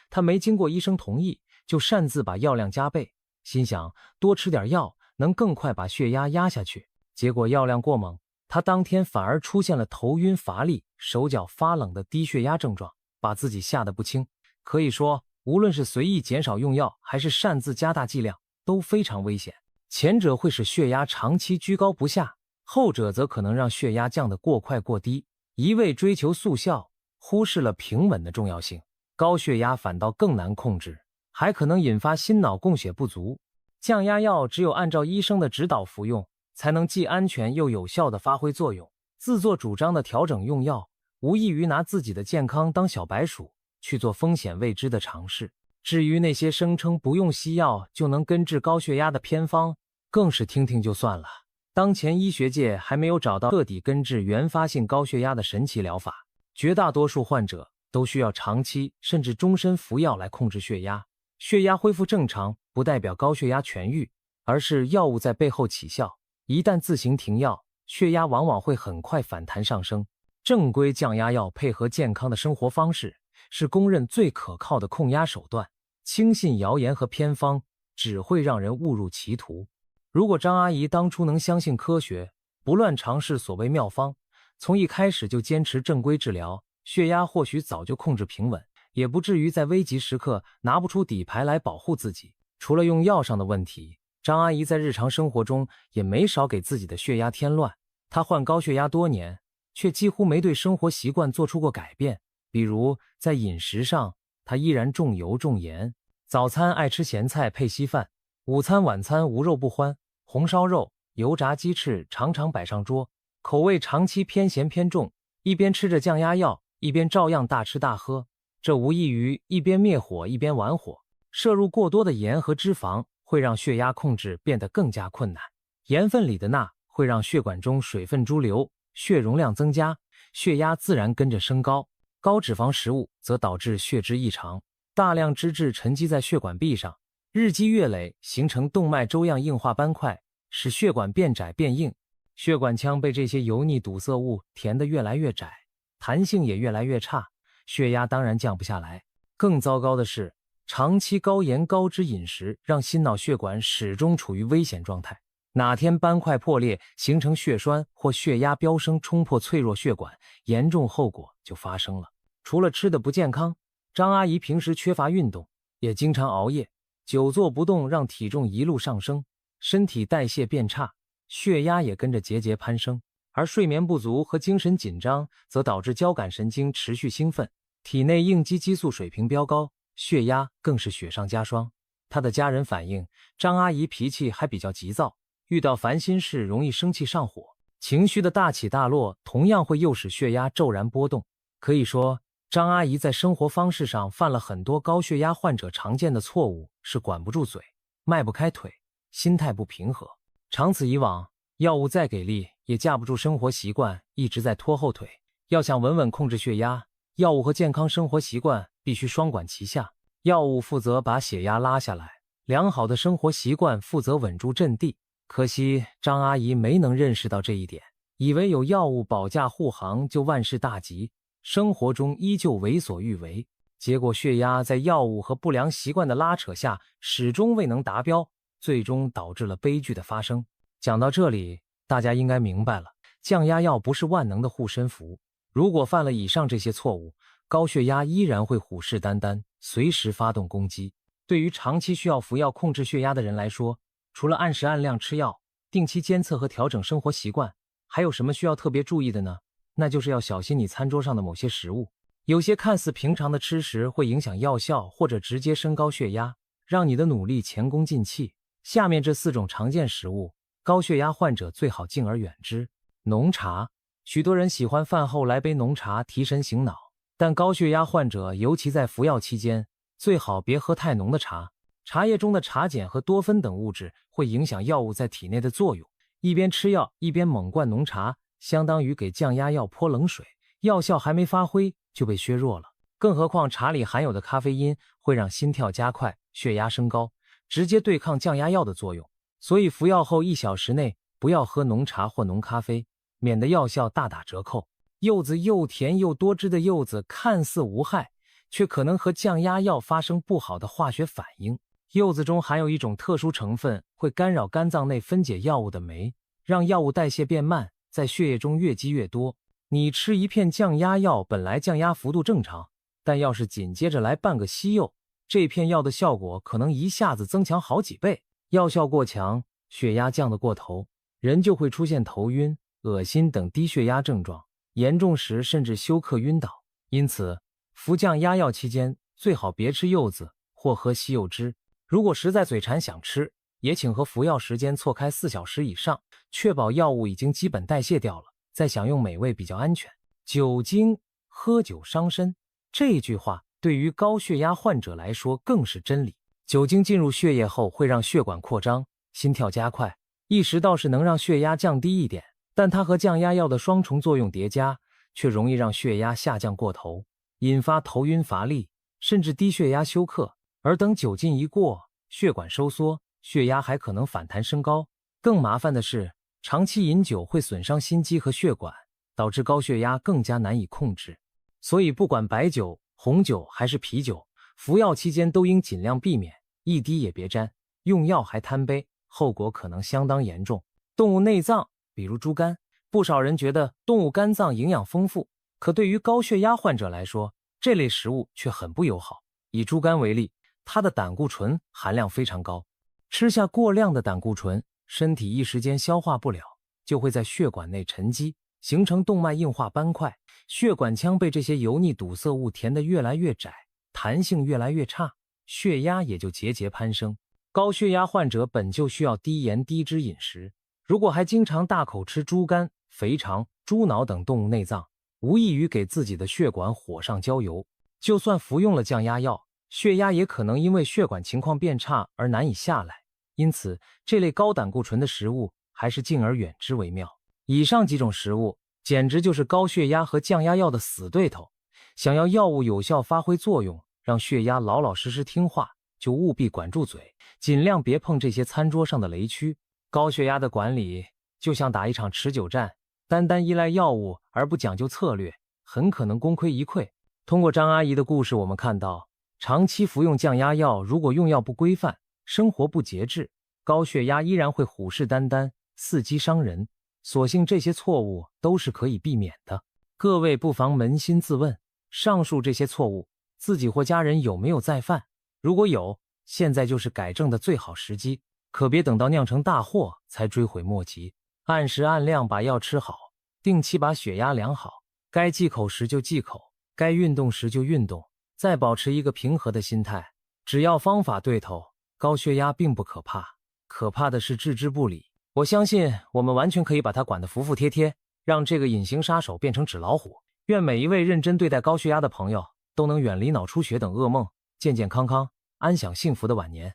她没经过医生同意，就擅自把药量加倍，心想多吃点药能更快把血压压下去。结果药量过猛，她当天反而出现了头晕乏力、手脚发冷的低血压症状，把自己吓得不轻。可以说，无论是随意减少用药，还是擅自加大剂量，都非常危险。前者会使血压长期居高不下，后者则可能让血压降得过快过低，一味追求速效，忽视了平稳的重要性。高血压反倒更难控制，还可能引发心脑供血不足。降压药只有按照医生的指导服用，才能既安全又有效地发挥作用。自作主张的调整用药，无异于拿自己的健康当小白鼠，去做风险未知的尝试。至于那些声称不用西药就能根治高血压的偏方，更是听听就算了。当前医学界还没有找到彻底根治原发性高血压的神奇疗法，绝大多数患者都需要长期甚至终身服药来控制血压。血压恢复正常不代表高血压痊愈，而是药物在背后起效，一旦自行停药，血压往往会很快反弹上升。正规降压药配合健康的生活方式，是公认最可靠的控压手段。轻信谣言和偏方，只会让人误入歧途。如果张阿姨当初能相信科学，不乱尝试所谓妙方，从一开始就坚持正规治疗，血压或许早就控制平稳，也不至于在危急时刻拿不出底牌来保护自己。除了用药上的问题，张阿姨在日常生活中也没少给自己的血压添乱。她患高血压多年，却几乎没对生活习惯做出过改变。比如在饮食上，她依然重油重盐，早餐爱吃咸菜配稀饭，午餐晚餐无肉不欢，红烧肉、油炸鸡翅常常摆上桌，口味长期偏咸偏重，一边吃着降压药，一边照样大吃大喝。这无异于一边灭火一边玩火。摄入过多的盐和脂肪会让血压控制变得更加困难。盐分里的钠会让血管中水分潴留，血容量增加，血压自然跟着升高。高脂肪食物则导致血脂异常，大量脂质沉积在血管壁上，日积月累形成动脉粥样硬化斑块，使血管变窄变硬。血管腔被这些油腻堵塞物填得越来越窄，弹性也越来越差，血压当然降不下来。更糟糕的是，长期高盐高脂饮食让心脑血管始终处于危险状态，哪天斑块破裂形成血栓或血压飙升冲破脆弱血管，严重后果就发生了。除了吃的不健康，张阿姨平时缺乏运动，也经常熬夜，久坐不动让体重一路上升，身体代谢变差，血压也跟着节节攀升。而睡眠不足和精神紧张则导致交感神经持续兴奋，体内应激激素水平飙高，血压更是雪上加霜。她的家人反映，张阿姨脾气还比较急躁，遇到烦心事容易生气上火，情绪的大起大落同样会诱使血压骤然波动。可以说，张阿姨在生活方式上犯了很多高血压患者常见的错误，是管不住嘴，迈不开腿，心态不平和。长此以往，药物再给力也架不住生活习惯一直在拖后腿。要想稳稳控制血压，药物和健康生活习惯必须双管齐下。药物负责把血压拉下来，良好的生活习惯负责稳住阵地。可惜张阿姨没能认识到这一点，以为有药物保驾护航就万事大吉，生活中依旧为所欲为。结果血压在药物和不良习惯的拉扯下始终未能达标，最终导致了悲剧的发生。讲到这里，大家应该明白了，降压药不是万能的护身符，如果犯了以上这些错误，高血压依然会虎视眈眈，随时发动攻击。对于长期需要服药控制血压的人来说，除了按时按量吃药，定期监测和调整生活习惯，还有什么需要特别注意的呢？那就是要小心你餐桌上的某些食物。有些看似平常的吃食会影响药效，或者直接升高血压，让你的努力前功尽弃。下面这4种常见食物，高血压患者最好敬而远之。浓茶，许多人喜欢饭后来杯浓茶提神醒脑，但高血压患者尤其在服药期间，最好别喝太浓的茶。茶叶中的茶碱和多酚等物质会影响药物在体内的作用，一边吃药一边猛灌浓茶，相当于给降压药泼冷水，药效还没发挥就被削弱了。更何况茶里含有的咖啡因会让心跳加快，血压升高，直接对抗降压药的作用。所以服药后1小时内不要喝浓茶或浓咖啡，免得药效大打折扣。柚子又甜又多汁的柚子看似无害，却可能和降压药发生不好的化学反应。柚子中含有一种特殊成分，会干扰肝脏内分解药物的酶，让药物代谢变慢，在血液中越积越多。你吃一片降压药，本来降压幅度正常，但要是紧接着来半个西柚，这片药的效果可能一下子增强好几倍。药效过强，血压降得过头，人就会出现头晕、恶心等低血压症状，严重时甚至休克晕倒。因此，服降压药期间最好别吃柚子或喝西柚汁。如果实在嘴馋想吃，也请和服药时间错开4小时以上，确保药物已经基本代谢掉了，再享用美味比较安全。酒精，喝酒伤身，这句话对于高血压患者来说更是真理。酒精进入血液后会让血管扩张，心跳加快，一时倒是能让血压降低一点，但它和降压药的双重作用叠加，却容易让血压下降过头，引发头晕乏力，甚至低血压休克。而等酒劲一过，血管收缩，血压还可能反弹升高。更麻烦的是，长期饮酒会损伤心肌和血管，导致高血压更加难以控制。所以不管白酒、红酒还是啤酒，服药期间都应尽量避免，一滴也别沾，用药还贪杯，后果可能相当严重。动物内脏，比如猪肝，不少人觉得动物肝脏营养丰富，可对于高血压患者来说，这类食物却很不友好。以猪肝为例，它的胆固醇含量非常高，吃下过量的胆固醇，身体一时间消化不了，就会在血管内沉积，形成动脉硬化斑块，血管腔被这些油腻堵塞物填得越来越窄，弹性越来越差，血压也就节节攀升。高血压患者本就需要低盐低脂饮食，如果还经常大口吃猪肝、肥肠、猪脑等动物内脏，无异于给自己的血管火上浇油。就算服用了降压药，血压也可能因为血管情况变差而难以下来，因此这类高胆固醇的食物还是敬而远之为妙。以上几种食物简直就是高血压和降压药的死对头，想要药物有效发挥作用，让血压老老实实听话，就务必管住嘴，尽量别碰这些餐桌上的雷区。高血压的管理就像打一场持久战，单单依赖药物而不讲究策略，很可能功亏一篑。通过张阿姨的故事，我们看到长期服用降压药，如果用药不规范，生活不节制，高血压依然会虎视眈眈，伺机伤人。所幸这些错误都是可以避免的。各位不妨扪心自问，上述这些错误，自己或家人有没有再犯？如果有，现在就是改正的最好时机，可别等到酿成大祸才追悔莫及。按时按量把药吃好，定期把血压量好，该忌口时就忌口，该运动时就运动，再保持一个平和的心态。只要方法对头，高血压并不可怕，可怕的是置之不理。我相信我们完全可以把它管得服服帖帖，让这个隐形杀手变成纸老虎。愿每一位认真对待高血压的朋友都能远离脑出血等噩梦，健健康康，安享幸福的晚年。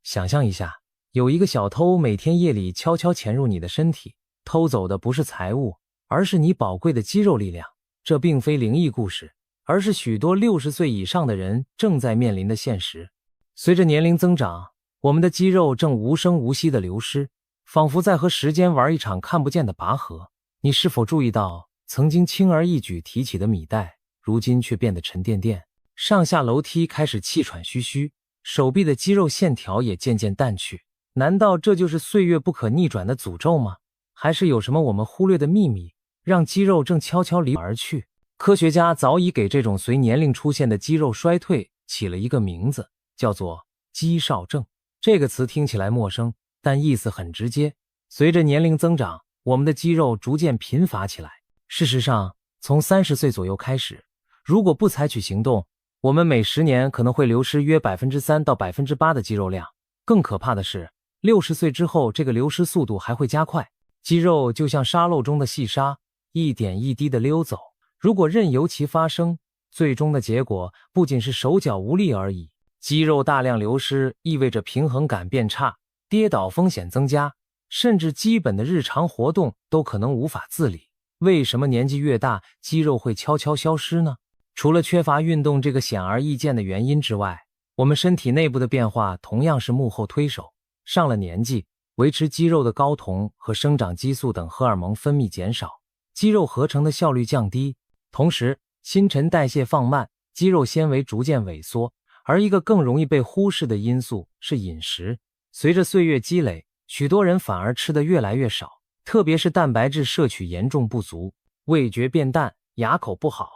想象一下，有一个小偷每天夜里悄悄潜入你的身体，偷走的不是财物，而是你宝贵的肌肉力量。这并非灵异故事，而是许多60岁以上的人正在面临的现实。随着年龄增长，我们的肌肉正无声无息地流失，仿佛在和时间玩一场看不见的拔河。你是否注意到，曾经轻而易举提起的米袋，如今却变得沉甸甸？上下楼梯开始气喘吁吁，手臂的肌肉线条也渐渐淡去。难道这就是岁月不可逆转的诅咒吗？还是有什么我们忽略的秘密，让肌肉正悄悄离而去？科学家早已给这种随年龄出现的肌肉衰退起了一个名字，叫做肌少症。这个词听起来陌生，但意思很直接。随着年龄增长，我们的肌肉逐渐贫乏起来。事实上，从30岁左右开始，如果不采取行动，我们每10年可能会流失约 3% 到 8% 的肌肉量。更可怕的是，60岁之后，这个流失速度还会加快。肌肉就像沙漏中的细沙，一点一滴地溜走。如果任由其发生，最终的结果不仅是手脚无力而已。肌肉大量流失意味着平衡感变差，跌倒风险增加，甚至基本的日常活动都可能无法自理。为什么年纪越大，肌肉会悄悄消失呢？除了缺乏运动这个显而易见的原因之外，我们身体内部的变化同样是幕后推手。上了年纪，维持肌肉的睾酮和生长激素等荷尔蒙分泌减少，肌肉合成的效率降低，同时新陈代谢放慢，肌肉纤维逐渐萎缩。而一个更容易被忽视的因素是饮食。随着岁月积累，许多人反而吃得越来越少，特别是蛋白质摄取严重不足，味觉变淡，牙口不好，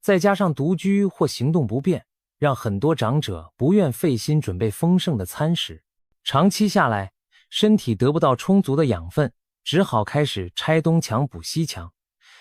再加上独居或行动不便，让很多长者不愿费心准备丰盛的餐食。长期下来，身体得不到充足的养分，只好开始拆东墙补西墙，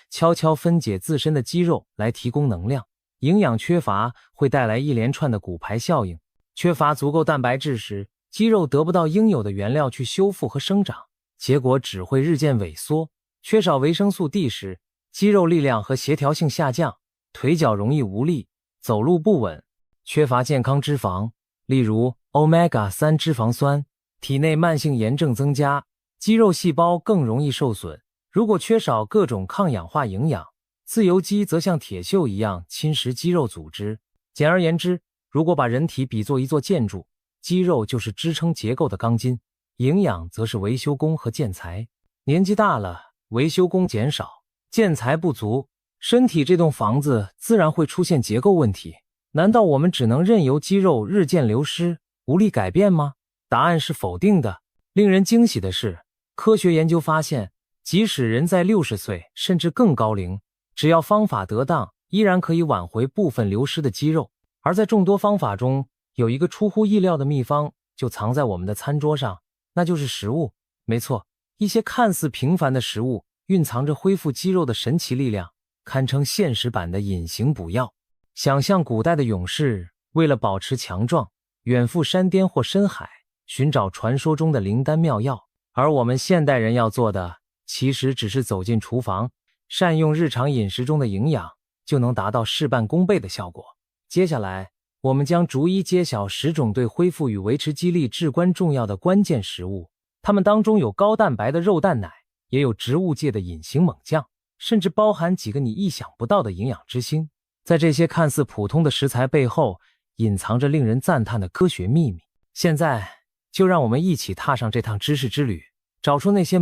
悄悄分解自身的肌肉来提供能量。营养缺乏会带来一连串的骨牌效应，缺乏足够蛋白质时，肌肉得不到应有的原料去修复和生长，结果只会日渐萎缩。缺少维生素 D 时，肌肉力量和协调性下降，腿脚容易无力，走路不稳。缺乏健康脂肪，例如 Omega-3 脂肪酸，体内慢性炎症增加，肌肉细胞更容易受损。如果缺少各种抗氧化营养，自由基则像铁锈一样侵蚀肌肉组织。简而言之，如果把人体比作一座建筑，肌肉就是支撑结构的钢筋，营养则是维修工和建材。年纪大了，维修工减少，建材不足，身体这栋房子自然会出现结构问题。难道我们只能任由肌肉日渐流失，无力改变吗？答案是否定的。令人惊喜的是，科学研究发现，即使人在60岁甚至更高龄，只要方法得当，依然可以挽回部分流失的肌肉。而在众多方法中，有一个出乎意料的秘方就藏在我们的餐桌上，那就是食物。没错，一些看似平凡的食物蕴藏着恢复肌肉的神奇力量，堪称现实版的隐形补药。想象古代的勇士为了保持强壮，远赴山巅或深海，寻找传说中的灵丹妙药。而我们现代人要做的，其实只是走进厨房，善用日常饮食中的营养，就能达到事半功倍的效果。接下来，我们将逐一揭晓10种对恢复与维持肌力至关重要的关键食物。它们当中有高蛋白的肉蛋奶，也有植物界的隐形猛将，甚至包含几个你意想不到的营养之星。在这些看似普通的食材背后，隐藏着令人赞叹的科学秘密。现在，就让我们一起踏上这趟知识之旅，找出那些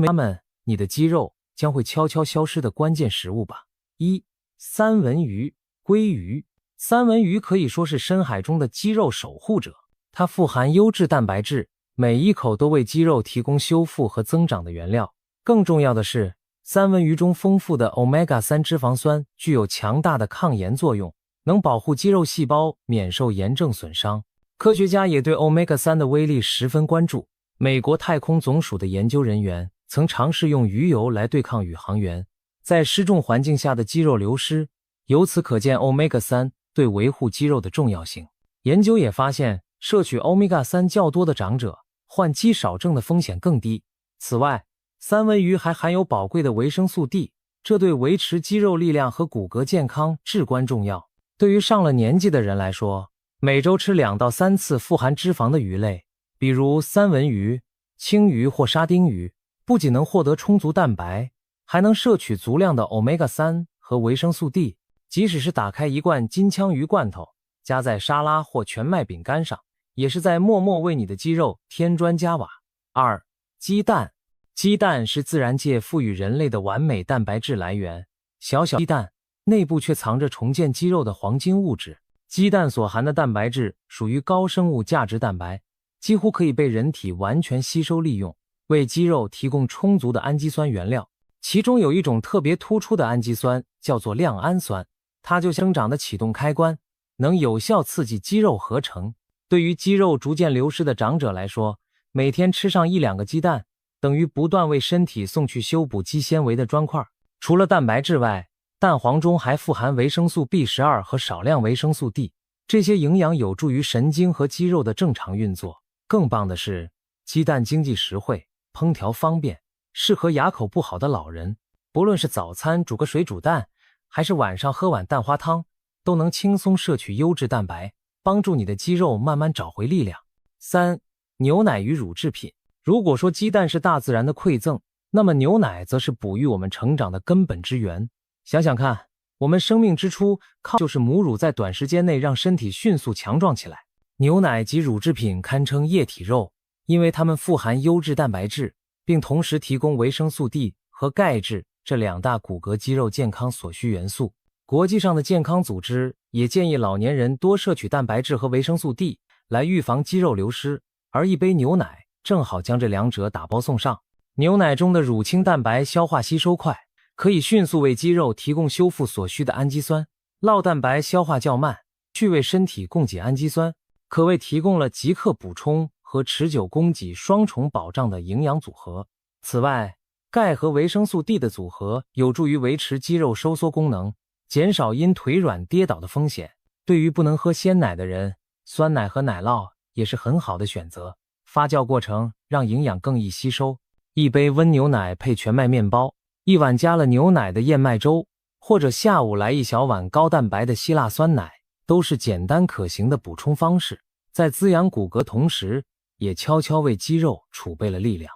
你的肌肉将会悄悄消失的关键食物吧。1. 三文鱼。鲑鱼。三文鱼可以说是深海中的肌肉守护者，它富含优质蛋白质，每一口都为肌肉提供修复和增长的原料。更重要的是，三文鱼中丰富的 Omega-3 脂肪酸具有强大的抗炎作用，能保护肌肉细胞免受炎症损伤。科学家也对 Omega-3 的威力十分关注。美国太空总署的研究人员曾尝试用鱼油来对抗宇航员在失重环境下的肌肉流失，由此可见 Omega-3 对维护肌肉的重要性。研究也发现，摄取 Omega-3 较多的长者，患肌少症的风险更低。此外，三文鱼还含有宝贵的维生素 D， 这对维持肌肉力量和骨骼健康至关重要。对于上了年纪的人来说，每周吃2到3次富含脂肪的鱼类，比如三文鱼、青鱼或沙丁鱼，不仅能获得充足蛋白，还能摄取足量的 Omega-3 和维生素 D。即使是打开一罐金枪鱼罐头，加在沙拉或全麦饼干上，也是在默默为你的肌肉添砖加瓦。2. 鸡蛋。鸡蛋是自然界赋予人类的完美蛋白质来源，小小鸡蛋内部却藏着重建肌肉的黄金物质。鸡蛋所含的蛋白质属于高生物价值蛋白，几乎可以被人体完全吸收利用，为肌肉提供充足的氨基酸原料。其中有一种特别突出的氨基酸叫做亮氨酸，它就像生长的启动开关，能有效刺激肌肉合成。对于肌肉逐渐流失的长者来说，每天吃上1-2个鸡蛋，等于不断为身体送去修补肌纤维的砖块。除了蛋白质外，蛋黄中还富含维生素 B12 和少量维生素 D， 这些营养有助于神经和肌肉的正常运作。更棒的是，鸡蛋经济实惠，烹调方便，适合牙口不好的老人。不论是早餐煮个水煮蛋，还是晚上喝碗蛋花汤，都能轻松摄取优质蛋白，帮助你的肌肉慢慢找回力量。3. 牛奶与乳制品。如果说鸡蛋是大自然的馈赠，那么牛奶则是哺育我们成长的根本之源。想想看，我们生命之初就是母乳在短时间内让身体迅速强壮起来。牛奶及乳制品堪称液体肉，因为它们富含优质蛋白质，并同时提供维生素 D 和钙质这2大骨骼肌肉健康所需元素。国际上的健康组织也建议老年人多摄取蛋白质和维生素 D 来预防肌肉流失，而一杯牛奶正好将这2者打包送上。牛奶中的乳清蛋白消化吸收快，可以迅速为肌肉提供修复所需的氨基酸。酪蛋白消化较慢，去为身体供给氨基酸，可谓提供了即刻补充和持久供给双重保障的营养组合。此外，钙和维生素 D 的组合有助于维持肌肉收缩功能，减少因腿软跌倒的风险。对于不能喝鲜奶的人，酸奶和奶酪也是很好的选择。发酵过程让营养更易吸收。一杯温牛奶配全麦面包，一碗加了牛奶的燕麦粥，或者下午来一小碗高蛋白的希腊酸奶，都是简单可行的补充方式，在滋养骨骼同时，也悄悄为肌肉储备了力量。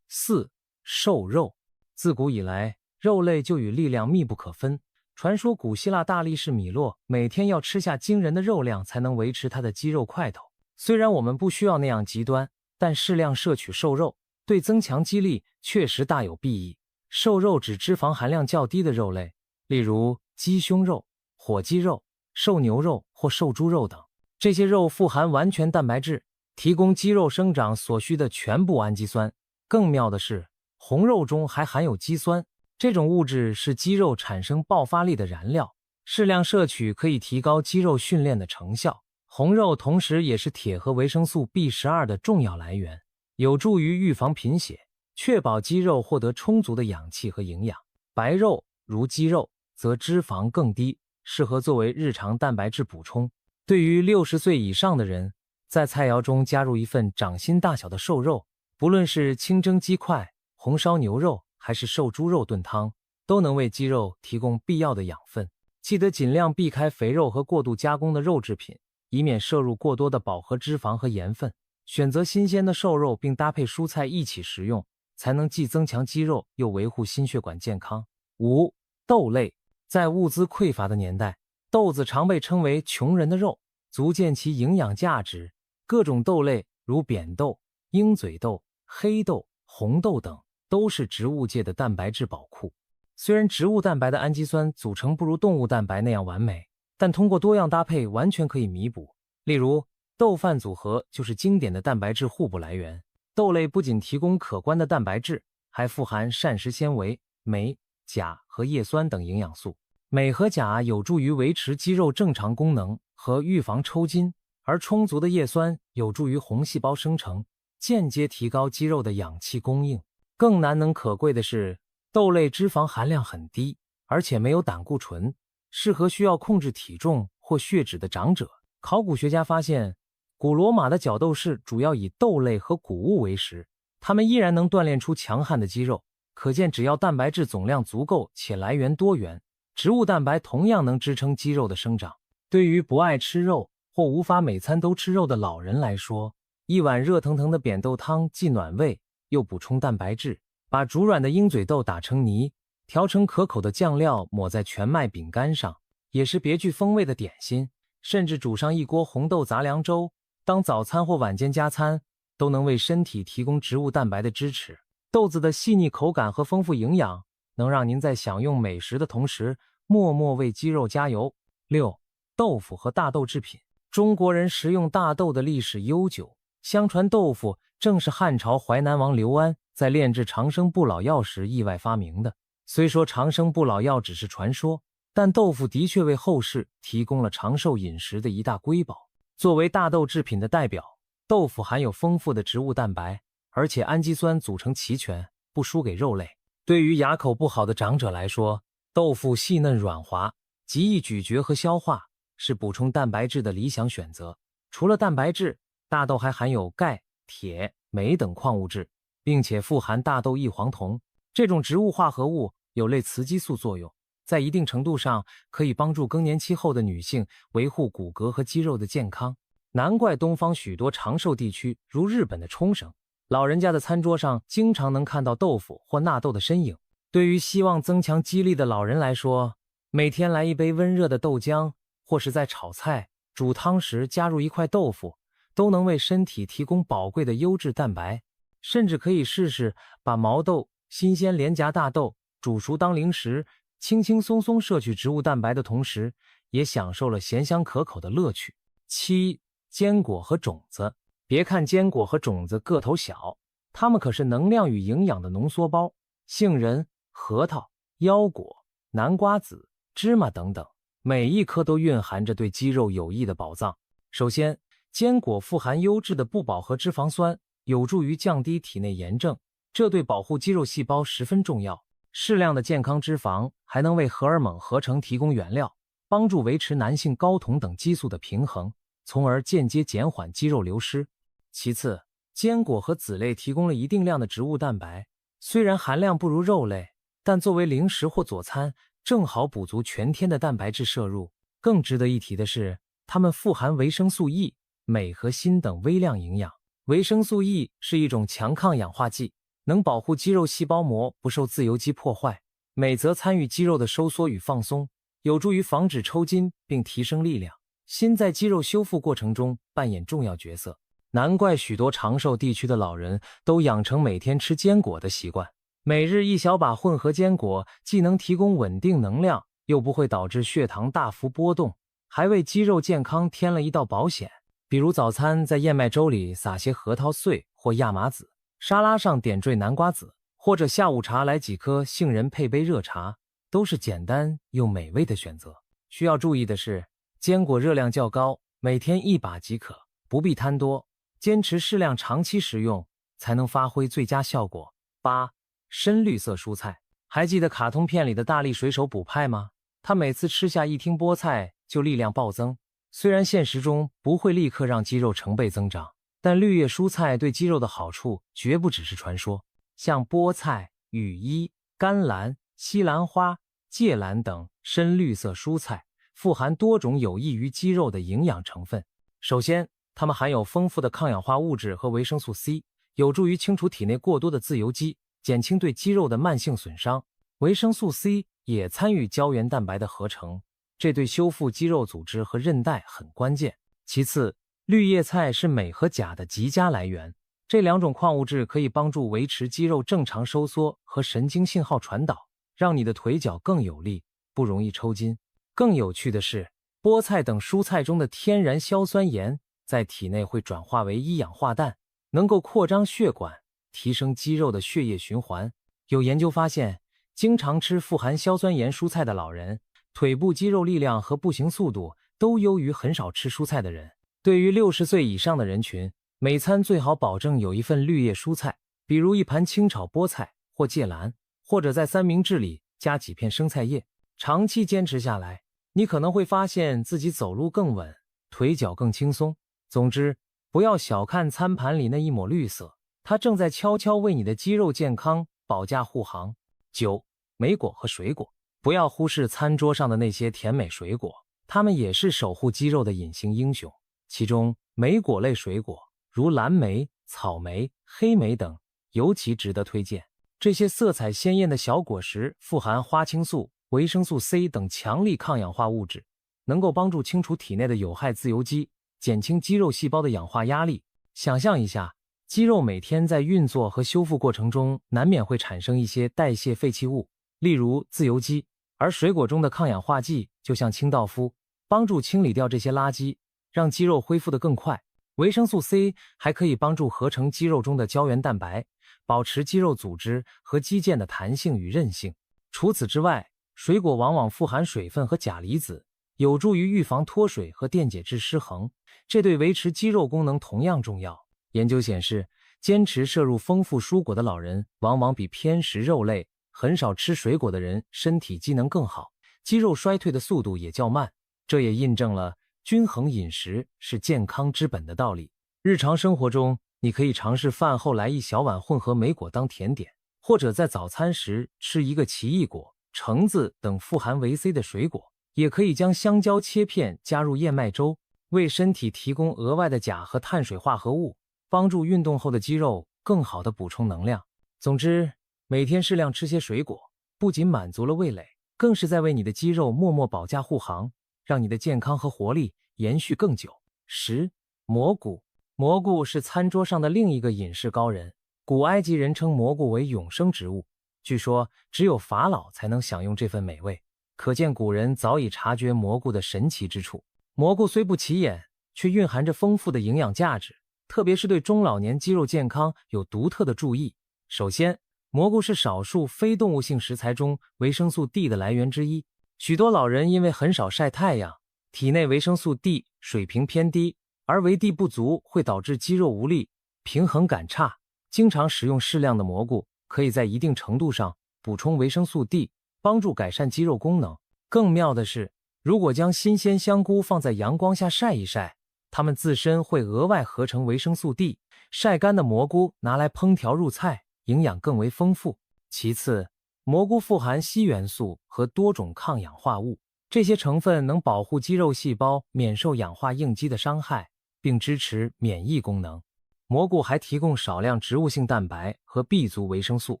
4. 瘦肉。自古以来，肉类就与力量密不可分。传说古希腊大力士米洛每天要吃下惊人的肉量才能维持他的肌肉块头。虽然我们不需要那样极端，但适量摄取瘦肉对增强肌力确实大有裨益。瘦肉指脂肪含量较低的肉类，例如鸡胸肉、火鸡肉、瘦牛肉或瘦猪肉等。这些肉富含完全蛋白质，提供肌肉生长所需的全部氨基酸。更妙的是，红肉中还含有肌酸，这种物质是肌肉产生爆发力的燃料，适量摄取可以提高肌肉训练的成效。红肉同时也是铁和维生素 B12 的重要来源，有助于预防贫血，确保肌肉获得充足的氧气和营养。白肉如鸡肉则脂肪更低，适合作为日常蛋白质补充。对于60岁以上的人，在菜肴中加入一份掌心大小的瘦肉，不论是清蒸鸡块、红烧牛肉还是瘦猪肉炖汤，都能为肌肉提供必要的养分。记得尽量避开肥肉和过度加工的肉制品，以免摄入过多的饱和脂肪和盐分。选择新鲜的瘦肉并搭配蔬菜一起食用，才能既增强肌肉又维护心血管健康。5. 豆类。在物资匮乏的年代，豆子常被称为穷人的肉，足见其营养价值。各种豆类如扁豆、鹰嘴豆、黑豆、红豆等都是植物界的蛋白质宝库。虽然植物蛋白的氨基酸组成不如动物蛋白那样完美，但通过多样搭配完全可以弥补。例如豆饭组合就是经典的蛋白质互补来源。豆类不仅提供可观的蛋白质，还富含膳食纤维、镁、钾和叶酸等营养素。镁和钾有助于维持肌肉正常功能和预防抽筋，而充足的叶酸有助于红细胞生成，间接提高肌肉的氧气供应。更难能可贵的是，豆类脂肪含量很低，而且没有胆固醇，适合需要控制体重或血脂的长者。考古学家发现，古罗马的角斗士主要以豆类和谷物为食，他们依然能锻炼出强悍的肌肉。可见只要蛋白质总量足够且来源多元，植物蛋白同样能支撑肌肉的生长。对于不爱吃肉或无法每餐都吃肉的老人来说，一碗热腾腾的扁豆汤既暖胃又补充蛋白质。把煮软的鹰嘴豆打成泥，调成可口的酱料抹在全麦饼干上，也是别具风味的点心。甚至煮上一锅红豆杂粮粥，当早餐或晚间加餐，都能为身体提供植物蛋白的支持。豆子的细腻口感和丰富营养，能让您在享用美食的同时，默默为肌肉加油。6. 豆腐和大豆制品。中国人食用大豆的历史悠久，相传豆腐正是汉朝淮南王刘安在炼制长生不老药时意外发明的。虽说长生不老药只是传说，但豆腐的确为后世提供了长寿饮食的一大瑰宝。作为大豆制品的代表，豆腐含有丰富的植物蛋白，而且氨基酸组成齐全，不输给肉类。对于牙口不好的长者来说，豆腐细嫩软滑，极易咀嚼和消化，是补充蛋白质的理想选择。除了蛋白质，大豆还含有钙、铁、镁等矿物质，并且富含大豆异黄酮，这种植物化合物有类雌激素作用，在一定程度上可以帮助更年期后的女性维护骨骼和肌肉的健康。难怪东方许多长寿地区，如日本的冲绳，老人家的餐桌上经常能看到豆腐或纳豆的身影。对于希望增强肌力的老人来说，每天来一杯温热的豆浆，或是在炒菜、煮汤时加入一块豆腐，都能为身体提供宝贵的优质蛋白。甚至可以试试把毛豆、新鲜连荚大豆煮熟当零食，轻轻松松摄取植物蛋白的同时，也享受了咸香可口的乐趣。7. 坚果和种子。别看坚果和种子个头小，它们可是能量与营养的浓缩包。杏仁、核桃、腰果、南瓜子、芝麻等等，每一颗都蕴含着对肌肉有益的宝藏。首先，坚果富含优质的不饱和脂肪酸，有助于降低体内炎症，这对保护肌肉细胞十分重要。适量的健康脂肪还能为荷尔蒙合成提供原料，帮助维持男性睾酮等激素的平衡，从而间接减缓肌肉流失。其次，坚果和籽类提供了一定量的植物蛋白，虽然含量不如肉类，但作为零食或佐餐，正好补足全天的蛋白质摄入。更值得一提的是，它们富含维生素 E、镁和锌等微量营养。维生素 E 是一种强抗氧化剂，能保护肌肉细胞膜不受自由基破坏。镁则参与肌肉的收缩与放松，有助于防止抽筋并提升力量。锌在肌肉修复过程中扮演重要角色。难怪许多长寿地区的老人都养成每天吃坚果的习惯。每日一小把混合坚果，既能提供稳定能量，又不会导致血糖大幅波动，还为肌肉健康添了一道保险。比如早餐在燕麦粥里撒些核桃碎或亚麻籽，沙拉上点缀南瓜籽，或者下午茶来几颗杏仁配杯热茶，都是简单又美味的选择。需要注意的是，坚果热量较高，每天1把即可，不必贪多。坚持适量长期食用，才能发挥最佳效果。8. 深绿色蔬菜。还记得卡通片里的大力水手补派吗？他每次吃下1听菠菜就力量暴增。虽然现实中不会立刻让肌肉成倍增长，但绿叶蔬菜对肌肉的好处绝不只是传说。像菠菜、羽衣、甘蓝、西兰花、芥蓝等深绿色蔬菜，富含多种有益于肌肉的营养成分。首先，它们含有丰富的抗氧化物质和维生素 C， 有助于清除体内过多的自由基，减轻对肌肉的慢性损伤。维生素 C 也参与胶原蛋白的合成，这对修复肌肉组织和韧带很关键。其次，绿叶菜是镁和钾的极佳来源，这两种矿物质可以帮助维持肌肉正常收缩和神经信号传导，让你的腿脚更有力，不容易抽筋。更有趣的是，菠菜等蔬菜中的天然硝酸盐在体内会转化为一氧化氮，能够扩张血管，提升肌肉的血液循环。有研究发现，经常吃富含硝酸盐蔬菜的老人，腿部肌肉力量和步行速度都优于很少吃蔬菜的人。对于60岁以上的人群，每餐最好保证有一份绿叶蔬菜，比如一盘清炒菠菜或芥蓝，或者在三明治里加几片生菜叶。长期坚持下来，你可能会发现自己走路更稳，腿脚更轻松。总之，不要小看餐盘里那一抹绿色，它正在悄悄为你的肌肉健康保驾护航。9. 莓果和水果。不要忽视餐桌上的那些甜美水果，它们也是守护肌肉的隐形英雄。其中，莓果类水果，如蓝莓、草莓、黑莓等，尤其值得推荐。这些色彩鲜艳的小果实富含花青素、维生素 C 等强力抗氧化物质，能够帮助清除体内的有害自由基，减轻肌肉细胞的氧化压力。想象一下，肌肉每天在运作和修复过程中，难免会产生一些代谢废弃物，例如自由基，而水果中的抗氧化剂就像清道夫，帮助清理掉这些垃圾，让肌肉恢复得更快。维生素 C 还可以帮助合成肌肉中的胶原蛋白，保持肌肉组织和肌腱的弹性与韧性。除此之外，水果往往富含水分和钾离子，有助于预防脱水和电解质失衡，这对维持肌肉功能同样重要。研究显示，坚持摄入丰富蔬果的老人，往往比偏食肉类、很少吃水果的人身体机能更好，肌肉衰退的速度也较慢。这也印证了均衡饮食是健康之本的道理。日常生活中，你可以尝试饭后来一小碗混合莓果当甜点，或者在早餐时吃一个奇异果、橙子等富含维 C 的水果，也可以将香蕉切片加入燕麦粥，为身体提供额外的钾和碳水化合物，帮助运动后的肌肉更好地补充能量。总之，每天适量吃些水果，不仅满足了味蕾，更是在为你的肌肉默默保驾护航，让你的健康和活力延续更久。10. 蘑菇。蘑菇是餐桌上的另一个饮食高人，古埃及人称蘑菇为永生植物，据说只有法老才能享用这份美味，可见古人早已察觉蘑菇的神奇之处。蘑菇虽不起眼，却蕴含着丰富的营养价值，特别是对中老年肌肉健康有独特的注意。首先，蘑菇是少数非动物性食材中维生素 D 的来源之一。许多老人因为很少晒太阳，体内维生素 D 水平偏低，而维 D 不足会导致肌肉无力、平衡感差。经常食用适量的蘑菇，可以在一定程度上补充维生素 D， 帮助改善肌肉功能。更妙的是，如果将新鲜香菇放在阳光下晒一晒，它们自身会额外合成维生素 D。晒干的蘑菇拿来烹调入菜，营养更为丰富。其次，蘑菇富含硒元素和多种抗氧化物，这些成分能保护肌肉细胞免受氧化应激的伤害，并支持免疫功能。蘑菇还提供少量植物性蛋白和 B 族维生素，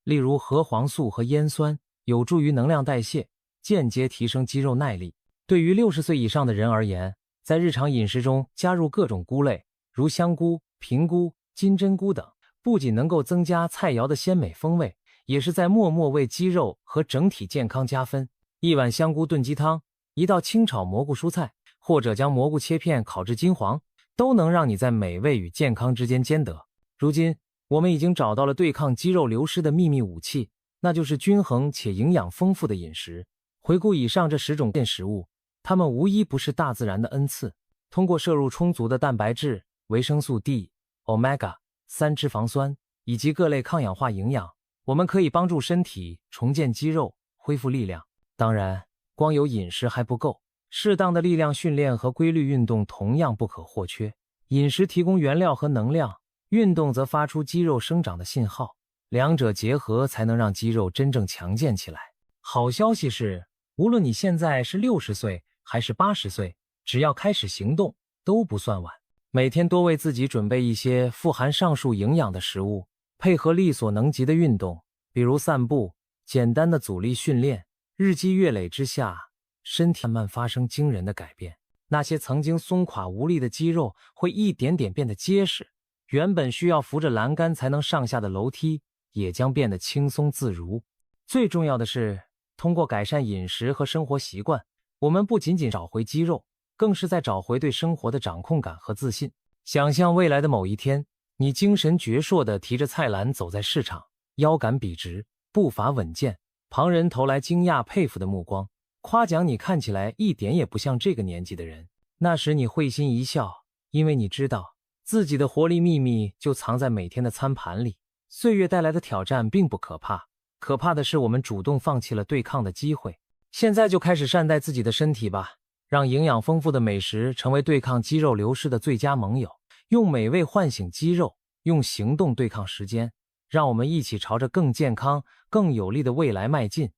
例如核黄素和烟酸，有助于能量代谢，间接提升肌肉耐力。对于60岁以上的人而言，在日常饮食中加入各种菇类，如香菇、平菇、金针菇等，不仅能够增加菜肴的鲜美风味，也是在默默为肌肉和整体健康加分。一碗香菇炖鸡汤，一道清炒蘑菇蔬菜，或者将蘑菇切片烤至金黄，都能让你在美味与健康之间兼得。如今，我们已经找到了对抗肌肉流失的秘密武器，那就是均衡且营养丰富的饮食。回顾以上这10种食物，它们无一不是大自然的恩赐。通过摄入充足的蛋白质、维生素 D、Omega-3 脂肪酸以及各类抗氧化营养，我们可以帮助身体重建肌肉，恢复力量。当然，光有饮食还不够，适当的力量训练和规律运动同样不可或缺。饮食提供原料和能量，运动则发出肌肉生长的信号，两者结合才能让肌肉真正强健起来。好消息是，无论你现在是60岁还是80岁，只要开始行动，都不算晚。每天多为自己准备一些富含上述营养的食物，配合力所能及的运动，比如散步、简单的阻力训练，日积月累之下，身体慢慢发生惊人的改变。那些曾经松垮无力的肌肉会一点点变得结实，原本需要扶着栏杆才能上下的楼梯也将变得轻松自如。最重要的是，通过改善饮食和生活习惯，我们不仅仅找回肌肉，更是在找回对生活的掌控感和自信。想象未来的某一天，你精神矍铄地提着菜篮走在市场，腰杆笔直，步伐稳健，旁人投来惊讶佩服的目光，夸奖你看起来一点也不像这个年纪的人。那时你会心一笑，因为你知道自己的活力秘密就藏在每天的餐盘里。岁月带来的挑战并不可怕，可怕的是我们主动放弃了对抗的机会。现在就开始善待自己的身体吧，让营养丰富的美食成为对抗肌肉流失的最佳盟友，用美味唤醒肌肉，用行动对抗时间，让我们一起朝着更健康、更有力的未来迈进。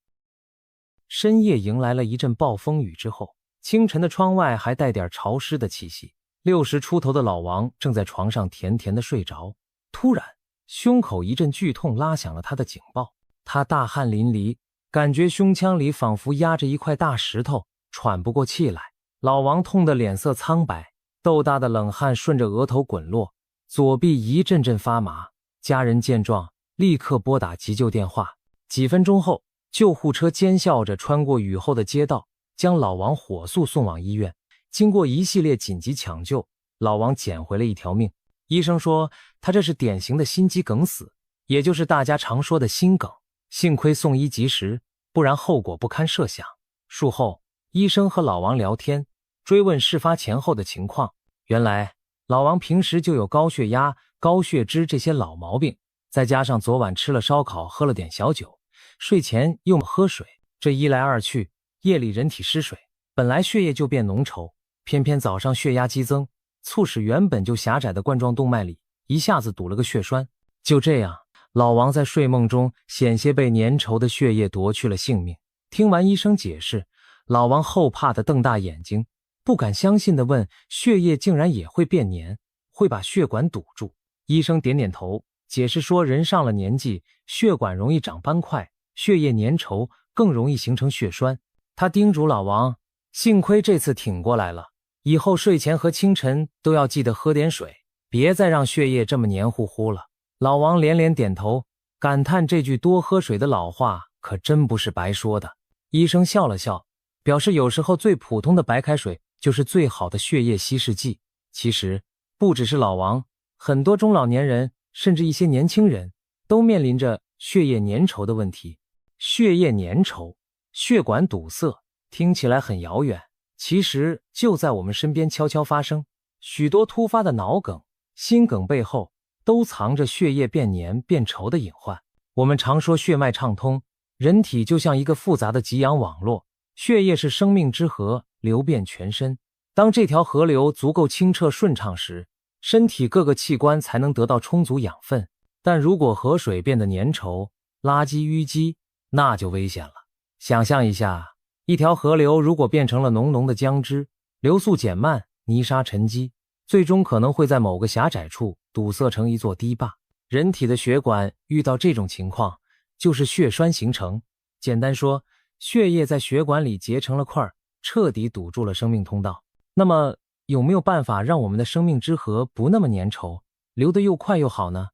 深夜迎来了一阵暴风雨之后，清晨的窗外还带点潮湿的气息。60出头的老王正在床上甜甜的睡着，突然胸口一阵剧痛拉响了他的警报。他大汗淋漓，感觉胸腔里仿佛压着一块大石头，喘不过气来。老王痛得脸色苍白，豆大的冷汗顺着额头滚落，左臂一阵阵发麻。家人见状，立刻拨打急救电话。几分钟后，救护车尖笑着穿过雨后的街道，将老王火速送往医院。经过一系列紧急抢救，老王捡回了一条命。医生说他这是典型的心肌梗死，也就是大家常说的心梗。幸亏送医及时，不然后果不堪设想。术后，医生和老王聊天，追问事发前后的情况。原来老王平时就有高血压、高血脂这些老毛病，再加上昨晚吃了烧烤，喝了点小酒，睡前又喝水，这一来二去，夜里人体失水，本来血液就变浓稠，偏偏早上血压激增，促使原本就狭窄的冠状动脉里一下子堵了个血栓。就这样，老王在睡梦中险些被粘稠的血液夺去了性命。听完医生解释，老王后怕地瞪大眼睛，不敢相信地问：血液竟然也会变黏，会把血管堵住？医生点点头，解释说人上了年纪，血管容易长斑块，血液粘稠，更容易形成血栓。他叮嘱老王，幸亏这次挺过来了，以后睡前和清晨都要记得喝点水，别再让血液这么黏糊糊了。老王连连点头，感叹这句多喝水的老话可真不是白说的。医生笑了笑，表示有时候最普通的白开水就是最好的血液稀释剂。其实不只是老王，很多中老年人甚至一些年轻人都面临着血液粘稠的问题。血液粘稠、血管堵塞，听起来很遥远，其实就在我们身边悄悄发生。许多突发的脑梗、心梗背后都藏着血液变黏变稠的隐患。我们常说血脉畅通，人体就像一个复杂的给养网络，血液是生命之河，流遍全身。当这条河流足够清澈顺畅时，身体各个器官才能得到充足养分。但如果河水变得粘稠、垃圾淤积，那就危险了。想象一下，一条河流如果变成了浓浓的浆汁，流速减慢，泥沙沉积，最终可能会在某个狭窄处堵塞成一座堤坝。人体的血管遇到这种情况，就是血栓形成。简单说，血液在血管里结成了块，彻底堵住了生命通道。那么有没有办法让我们的生命之河不那么粘稠，流得又快又好呢？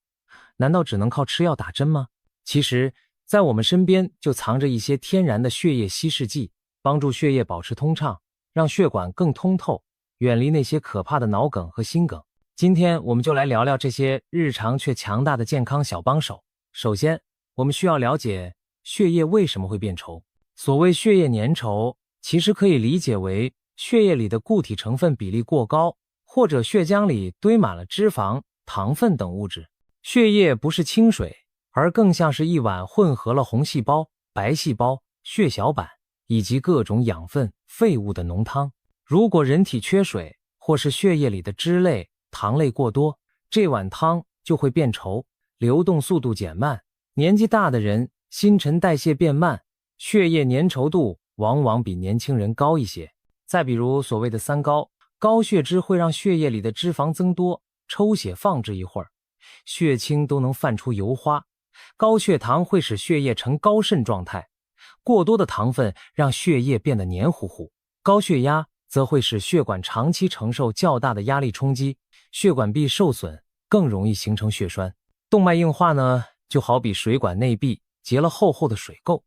难道只能靠吃药打针吗？其实在我们身边就藏着一些天然的血液稀释剂，帮助血液保持通畅，让血管更通透，远离那些可怕的脑梗和心梗。今天我们就来聊聊这些日常却强大的健康小帮手。首先，我们需要了解血液为什么会变稠。所谓血液粘稠，其实可以理解为血液里的固体成分比例过高，或者血浆里堆满了脂肪、糖分等物质。血液不是清水，而更像是一碗混合了红细胞、白细胞、血小板以及各种养分、废物的浓汤。如果人体缺水，或是血液里的脂类、糖类过多，这碗汤就会变稠，流动速度减慢。年纪大的人新陈代谢变慢，血液粘稠度往往比年轻人高一些。再比如所谓的三高，高血脂会让血液里的脂肪增多，抽血放置一会儿，血清都能泛出油花。高血糖会使血液呈高渗状态，过多的糖分让血液变得黏糊糊。高血压则会使血管长期承受较大的压力冲击，血管壁受损，更容易形成血栓。动脉硬化呢，就好比水管内壁结了厚厚的水垢，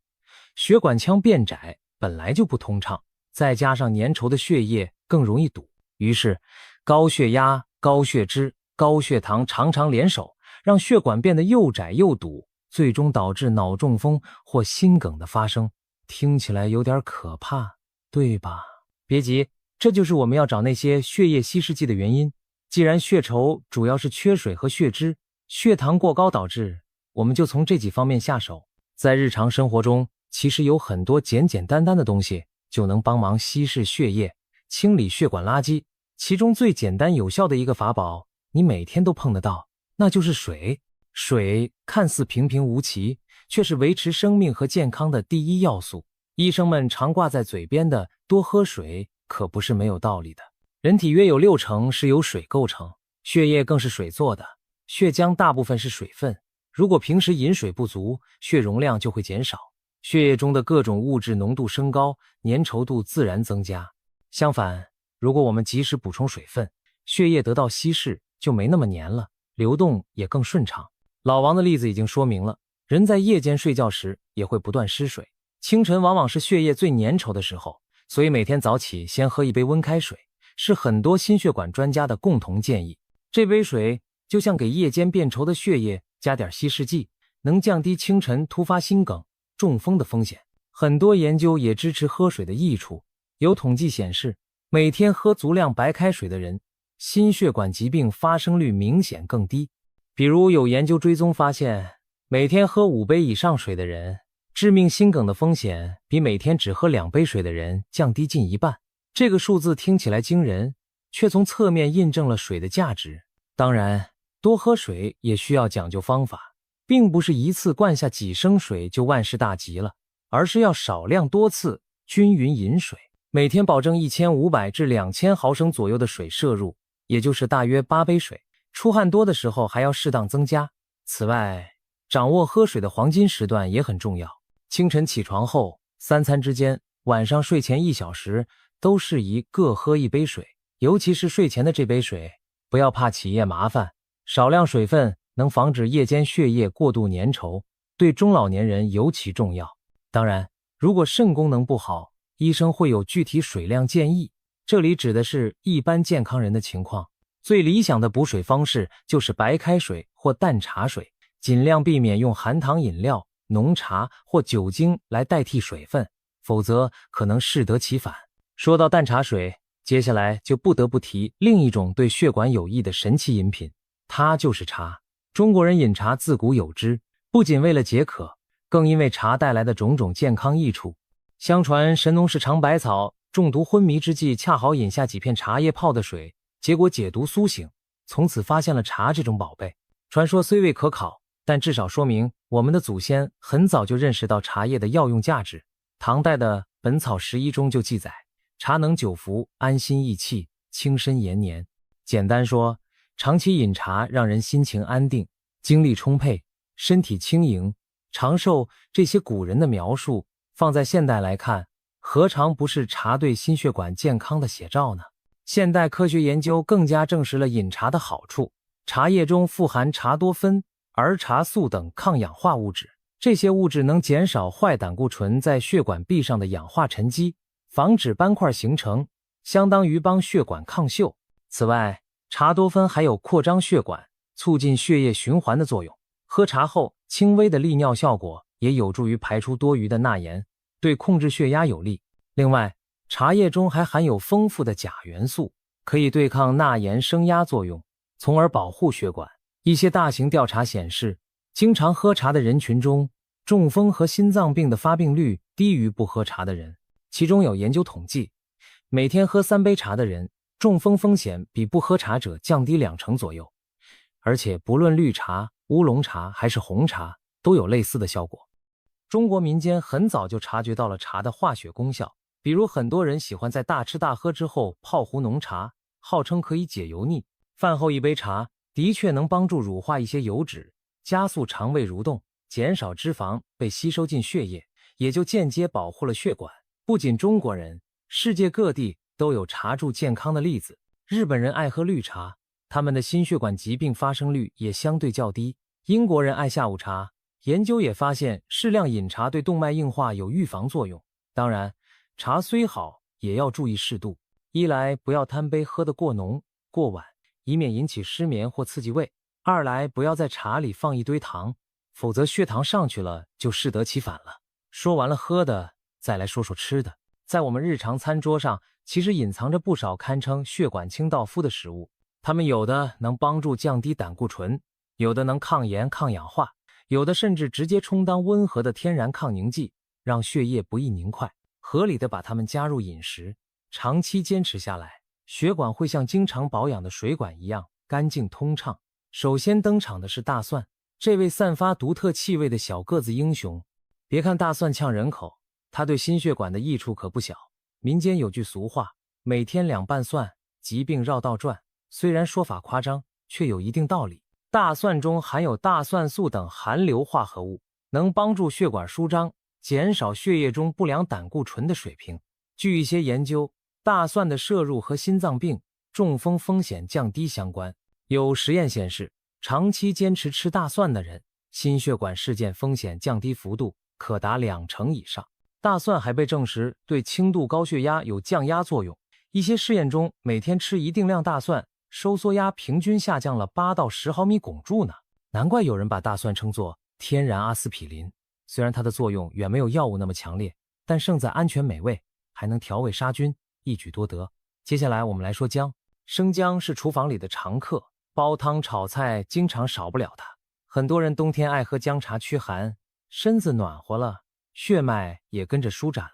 血管腔变窄，本来就不通畅，再加上粘稠的血液更容易堵，于是高血压、高血脂、高血糖常常联手，让血管变得又窄又堵，最终导致脑中风或心梗的发生。听起来有点可怕，对吧？别急，这就是我们要找那些血液稀释剂的原因。既然血稠主要是缺水和血脂，血糖过高导致，我们就从这几方面下手。在日常生活中，其实有很多简简单单的东西就能帮忙稀释血液，清理血管垃圾。其中最简单有效的一个法宝，你每天都碰得到，那就是水。水看似平平无奇，却是维持生命和健康的第一要素。医生们常挂在嘴边的多喝水可不是没有道理的。人体约有60%是由水构成，血液更是水做的，血浆大部分是水分。如果平时饮水不足，血容量就会减少，血液中的各种物质浓度升高，粘稠度自然增加。相反，如果我们及时补充水分，血液得到稀释，就没那么黏了，流动也更顺畅。老王的例子已经说明了，人在夜间睡觉时也会不断失水，清晨往往是血液最粘稠的时候，所以每天早起先喝一杯温开水，是很多心血管专家的共同建议。这杯水就像给夜间变稠的血液加点稀释剂，能降低清晨突发心梗、中风的风险。很多研究也支持喝水的益处，有统计显示，每天喝足量白开水的人，心血管疾病发生率明显更低。比如有研究追踪发现，每天喝5杯以上水的人，致命心梗的风险比每天只喝2杯水的人降低近1半。这个数字听起来惊人，却从侧面印证了水的价值。当然，多喝水也需要讲究方法，并不是一次灌下几升水就万事大吉了，而是要少量多次均匀饮水，每天保证1500至2000毫升左右的水摄入，也就是大约8杯水。出汗多的时候还要适当增加。此外，掌握喝水的黄金时段也很重要。清晨起床后、3餐之间、晚上睡前1小时都适宜各喝1杯水，尤其是睡前的这杯水，不要怕起夜麻烦。少量水分能防止夜间血液过度粘稠，对中老年人尤其重要。当然，如果肾功能不好，医生会有具体水量建议，这里指的是一般健康人的情况。最理想的补水方式就是白开水或淡茶水，尽量避免用含糖饮料、浓茶或酒精来代替水分，否则可能适得其反。说到淡茶水，接下来就不得不提另一种对血管有益的神奇饮品，它就是茶。中国人饮茶自古有之，不仅为了解渴，更因为茶带来的种种健康益处。相传神农氏尝百草，中毒昏迷之际，恰好饮下几片茶叶泡的水，结果解毒苏醒，从此发现了茶这种宝贝。传说虽未可考，但至少说明我们的祖先很早就认识到茶叶的药用价值。唐代的《本草拾遗》中就记载，茶能久服，安心益气，轻身延年。简单说，长期饮茶让人心情安定，精力充沛，身体轻盈，长寿。这些古人的描述放在现代来看，何尝不是茶对心血管健康的写照呢？现代科学研究更加证实了饮茶的好处。茶叶中富含茶多酚、儿茶素等抗氧化物质，这些物质能减少坏胆固醇在血管壁上的氧化沉积，防止斑块形成，相当于帮血管抗锈。此外，茶多酚还有扩张血管、促进血液循环的作用。喝茶后，轻微的利尿效果也有助于排出多余的钠盐，对控制血压有利。另外，茶叶中还含有丰富的钾元素，可以对抗钠盐升压作用，从而保护血管。一些大型调查显示，经常喝茶的人群中，中风和心脏病的发病率低于不喝茶的人。其中有研究统计，每天喝3杯茶的人，中风风险比不喝茶者降低20%左右。而且不论绿茶、乌龙茶还是红茶，都有类似的效果。中国民间很早就察觉到了茶的化学功效，比如很多人喜欢在大吃大喝之后泡壶浓茶，号称可以解油腻。饭后1杯茶的确能帮助乳化一些油脂，加速肠胃蠕动，减少脂肪被吸收进血液，也就间接保护了血管。不仅中国人，世界各地都有茶助健康的例子。日本人爱喝绿茶，他们的心血管疾病发生率也相对较低。英国人爱下午茶，研究也发现适量饮茶对动脉硬化有预防作用。当然，茶虽好，也要注意适度。一来不要贪杯喝得过浓、过晚，以免引起失眠或刺激胃；二来不要在茶里放一堆糖，否则血糖上去了就适得其反了。说完了喝的，再来说说吃的。在我们日常餐桌上，其实隐藏着不少堪称血管清道夫的食物，它们有的能帮助降低胆固醇，有的能抗炎抗氧化，有的甚至直接充当温和的天然抗凝剂，让血液不易凝块。合理的把它们加入饮食，长期坚持下来，血管会像经常保养的水管一样干净通畅。首先登场的是大蒜，这位散发独特气味的小个子英雄。别看大蒜呛人口，它对心血管的益处可不小。民间有句俗话，每天2瓣蒜，疾病绕道转，虽然说法夸张，却有一定道理。大蒜中含有大蒜素等含硫化合物，能帮助血管舒张，减少血液中不良胆固醇的水平。据一些研究，大蒜的摄入和心脏病、中风风险降低相关。有实验显示，长期坚持吃大蒜的人，心血管事件风险降低幅度可达20%以上。大蒜还被证实对轻度高血压有降压作用，一些试验中，每天吃一定量大蒜，收缩压平均下降了8到10毫米汞柱呢。难怪有人把大蒜称作天然阿司匹林。虽然它的作用远没有药物那么强烈，但胜在安全美味，还能调味杀菌，一举多得。接下来我们来说姜。生姜是厨房里的常客，煲汤炒菜经常少不了它。很多人冬天爱喝姜茶驱寒，身子暖和了，血脉也跟着舒展了。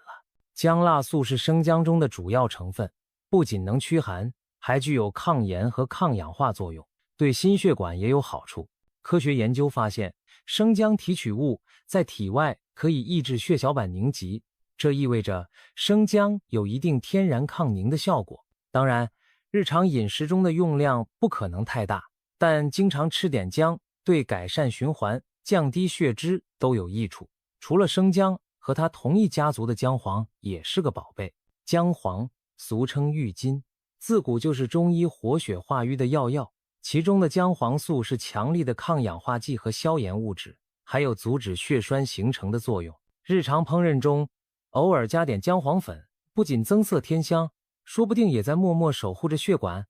姜辣素是生姜中的主要成分，不仅能驱寒，还具有抗炎和抗氧化作用，对心血管也有好处。科学研究发现，生姜提取物在体外可以抑制血小板凝集，这意味着生姜有一定天然抗凝的效果。当然，日常饮食中的用量不可能太大，但经常吃点姜，对改善循环、降低血脂都有益处。除了生姜，和它同一家族的姜黄也是个宝贝。姜黄俗称郁金，自古就是中医活血化瘀的药，其中的姜黄素是强力的抗氧化剂和消炎物质，还有阻止血栓形成的作用。日常烹饪中偶尔加点姜黄粉，不仅增色添香，说不定也在默默守护着血管。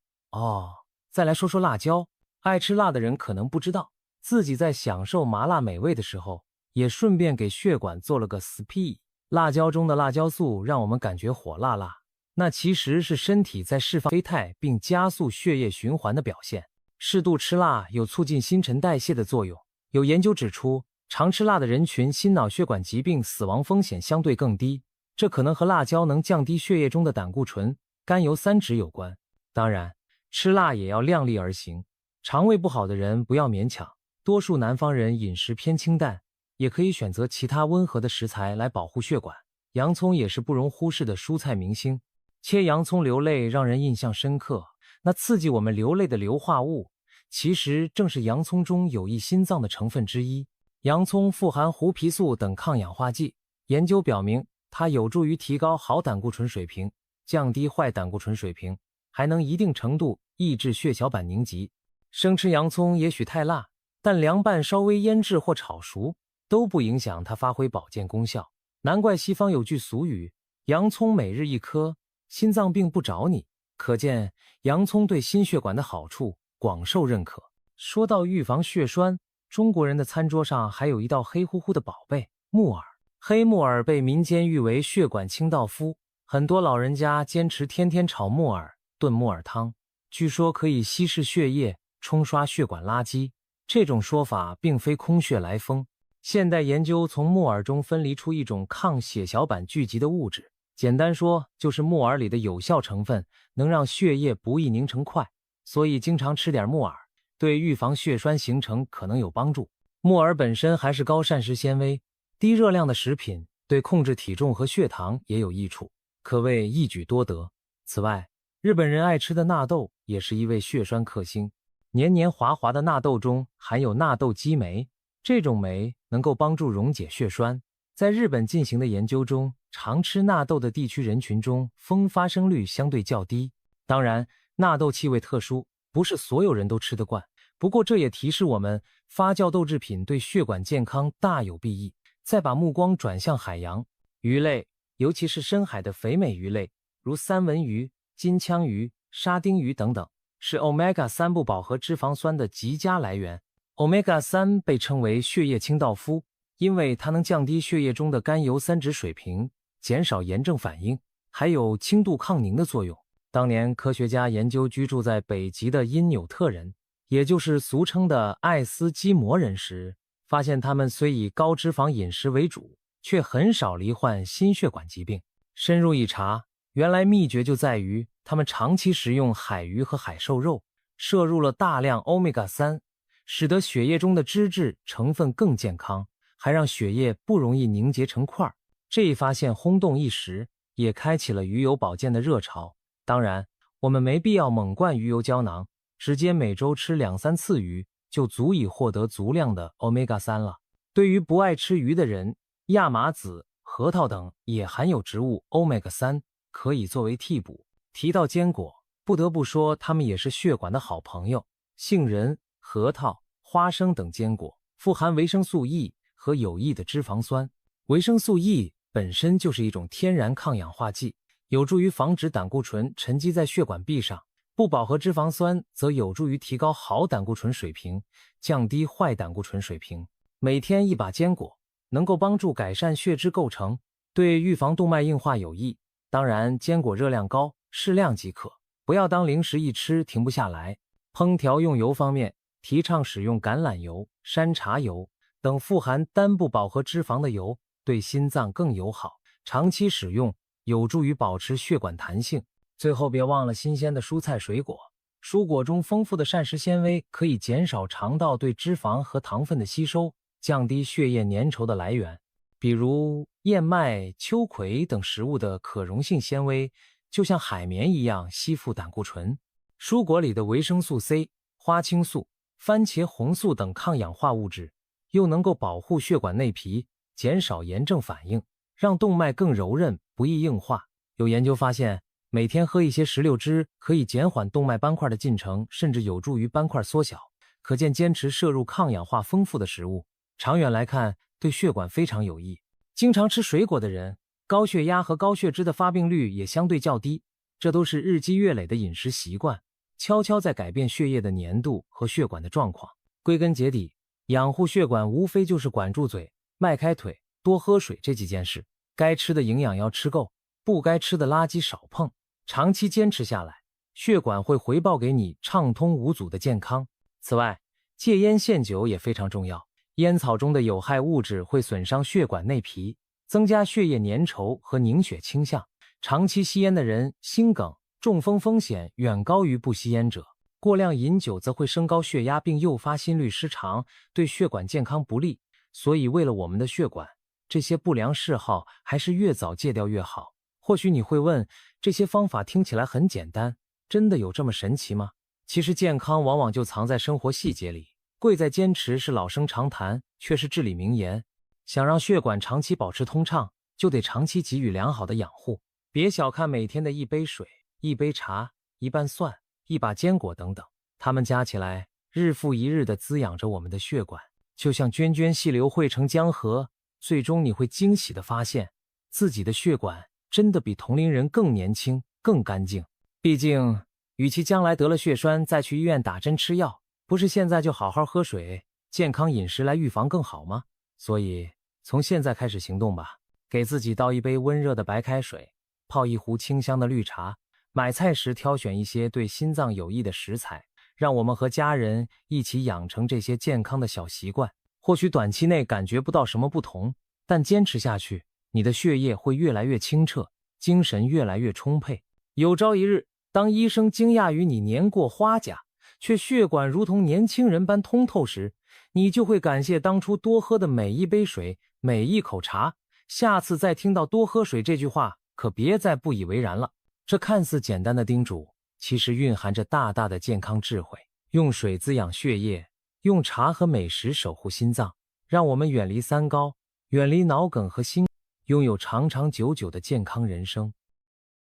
再来说说辣椒。爱吃辣的人可能不知道，自己在享受麻辣美味的时候，也顺便给血管做了个 SPA。 辣椒中的辣椒素让我们感觉火辣辣，那其实是身体在释放啡肽并加速血液循环的表现。适度吃辣有促进新陈代谢的作用，有研究指出，常吃辣的人群心脑血管疾病死亡风险相对更低，这可能和辣椒能降低血液中的胆固醇、甘油三酯有关。当然，吃辣也要量力而行，肠胃不好的人不要勉强，多数南方人饮食偏清淡，也可以选择其他温和的食材来保护血管。洋葱也是不容忽视的蔬菜明星，切洋葱流泪让人印象深刻，那刺激我们流泪的硫化物，其实正是洋葱中有益心脏的成分之一。洋葱富含胡皮素等抗氧化剂，研究表明它有助于提高好胆固醇水平，降低坏胆固醇水平，还能一定程度抑制血小板凝集。生吃洋葱也许太辣，但凉拌、稍微腌制或炒熟都不影响它发挥保健功效。难怪西方有句俗语，洋葱每日一颗，心脏病不找你。可见洋葱对心血管的好处广受认可。说到预防血栓，中国人的餐桌上还有一道黑乎乎的宝贝——木耳。黑木耳被民间誉为血管清道夫，很多老人家坚持天天炒木耳、炖木耳汤，据说可以稀释血液，冲刷血管垃圾。这种说法并非空穴来风，现代研究从木耳中分离出一种抗血小板聚集的物质，简单说就是木耳里的有效成分能让血液不易凝成块，所以经常吃点木耳，对预防血栓形成可能有帮助。木耳本身还是高膳食纤维、低热量的食品，对控制体重和血糖也有益处，可谓一举多得。此外，日本人爱吃的纳豆也是一味血栓克星。黏黏滑滑的纳豆中含有纳豆激酶，这种酶能够帮助溶解血栓。在日本进行的研究中，常吃纳豆的地区人群中风发生率相对较低。当然，纳豆气味特殊，不是所有人都吃得惯。不过这也提示我们，发酵豆制品对血管健康大有裨益。再把目光转向海洋，鱼类，尤其是深海的肥美鱼类，如三文鱼、金枪鱼、沙丁鱼等等，是 Omega-3 不饱和脂肪酸的极佳来源。Omega-3 被称为血液清道夫，因为它能降低血液中的甘油三酯水平，减少炎症反应，还有轻度抗凝的作用。当年科学家研究居住在北极的因纽特人，也就是俗称的爱斯基摩人时，发现他们虽以高脂肪饮食为主，却很少罹患心血管疾病。深入一查，原来秘诀就在于他们长期食用海鱼和海兽肉，摄入了大量 Omega-3， 使得血液中的脂质成分更健康，还让血液不容易凝结成块。这一发现轰动一时，也开启了鱼油保健的热潮。当然，我们没必要猛灌鱼油胶囊，直接每周吃2-3次鱼，就足以获得足量的 Omega-3 了。对于不爱吃鱼的人，亚麻籽、核桃等也含有植物 Omega-3， 可以作为替补。提到坚果，不得不说它们也是血管的好朋友。杏仁、核桃、花生等坚果富含维生素 E 和有益的脂肪酸。维生素 E 本身就是一种天然抗氧化剂，有助于防止胆固醇沉积在血管壁上；不饱和脂肪酸则有助于提高好胆固醇水平，降低坏胆固醇水平。每天一把坚果，能够帮助改善血脂构成，对预防动脉硬化有益。当然，坚果热量高，适量即可，不要当零食一吃停不下来。烹调用油方面，提倡使用橄榄油、山茶油等富含单不饱和脂肪的油，对心脏更友好。长期使用有助于保持血管弹性。最后别忘了新鲜的蔬菜水果，蔬果中丰富的膳食纤维可以减少肠道对脂肪和糖分的吸收，降低血液粘稠的来源。比如燕麦、秋葵等食物的可溶性纤维就像海绵一样吸附胆固醇。蔬果里的维生素 C、花青素、番茄红素等抗氧化物质又能够保护血管内皮，减少炎症反应，让动脉更柔韧，不易硬化。有研究发现，每天喝一些石榴汁可以减缓动脉斑块的进程，甚至有助于斑块缩小。可见坚持摄入抗氧化丰富的食物，长远来看对血管非常有益。经常吃水果的人，高血压和高血脂的发病率也相对较低，这都是日积月累的饮食习惯，悄悄在改变血液的粘度和血管的状况。归根结底，养护血管无非就是管住嘴、迈开腿、多喝水这几件事。该吃的营养要吃够，不该吃的垃圾少碰。长期坚持下来，血管会回报给你畅通无阻的健康。此外，戒烟限酒也非常重要。烟草中的有害物质会损伤血管内皮，增加血液粘稠和凝血倾向。长期吸烟的人，心梗、中风风险远高于不吸烟者。过量饮酒则会升高血压并诱发心律失常，对血管健康不利。所以为了我们的血管，这些不良嗜好还是越早戒掉越好。或许你会问，这些方法听起来很简单，真的有这么神奇吗？其实健康往往就藏在生活细节里，贵在坚持是老生常谈，却是至理名言。想让血管长期保持通畅，就得长期给予良好的养护。别小看每天的一杯水、一杯茶、一瓣蒜、一把坚果等等，它们加起来日复一日地滋养着我们的血管，就像涓涓细流汇成江河。最终你会惊喜地发现，自己的血管真的比同龄人更年轻、更干净。毕竟，与其将来得了血栓再去医院打针吃药，不是现在就好好喝水、健康饮食来预防更好吗？所以，从现在开始行动吧，给自己倒一杯温热的白开水，泡一壶清香的绿茶，买菜时挑选一些对心脏有益的食材，让我们和家人一起养成这些健康的小习惯。或许短期内感觉不到什么不同，但坚持下去，你的血液会越来越清澈，精神越来越充沛。有朝一日，当医生惊讶于你年过花甲，却血管如同年轻人般通透时，你就会感谢当初多喝的每一杯水、每一口茶。下次再听到多喝水这句话，可别再不以为然了。这看似简单的叮嘱，其实蕴含着大大的健康智慧。用水滋养血液，用茶和美食守护心脏，让我们远离三高，远离脑梗和心，拥有长长久久的健康人生。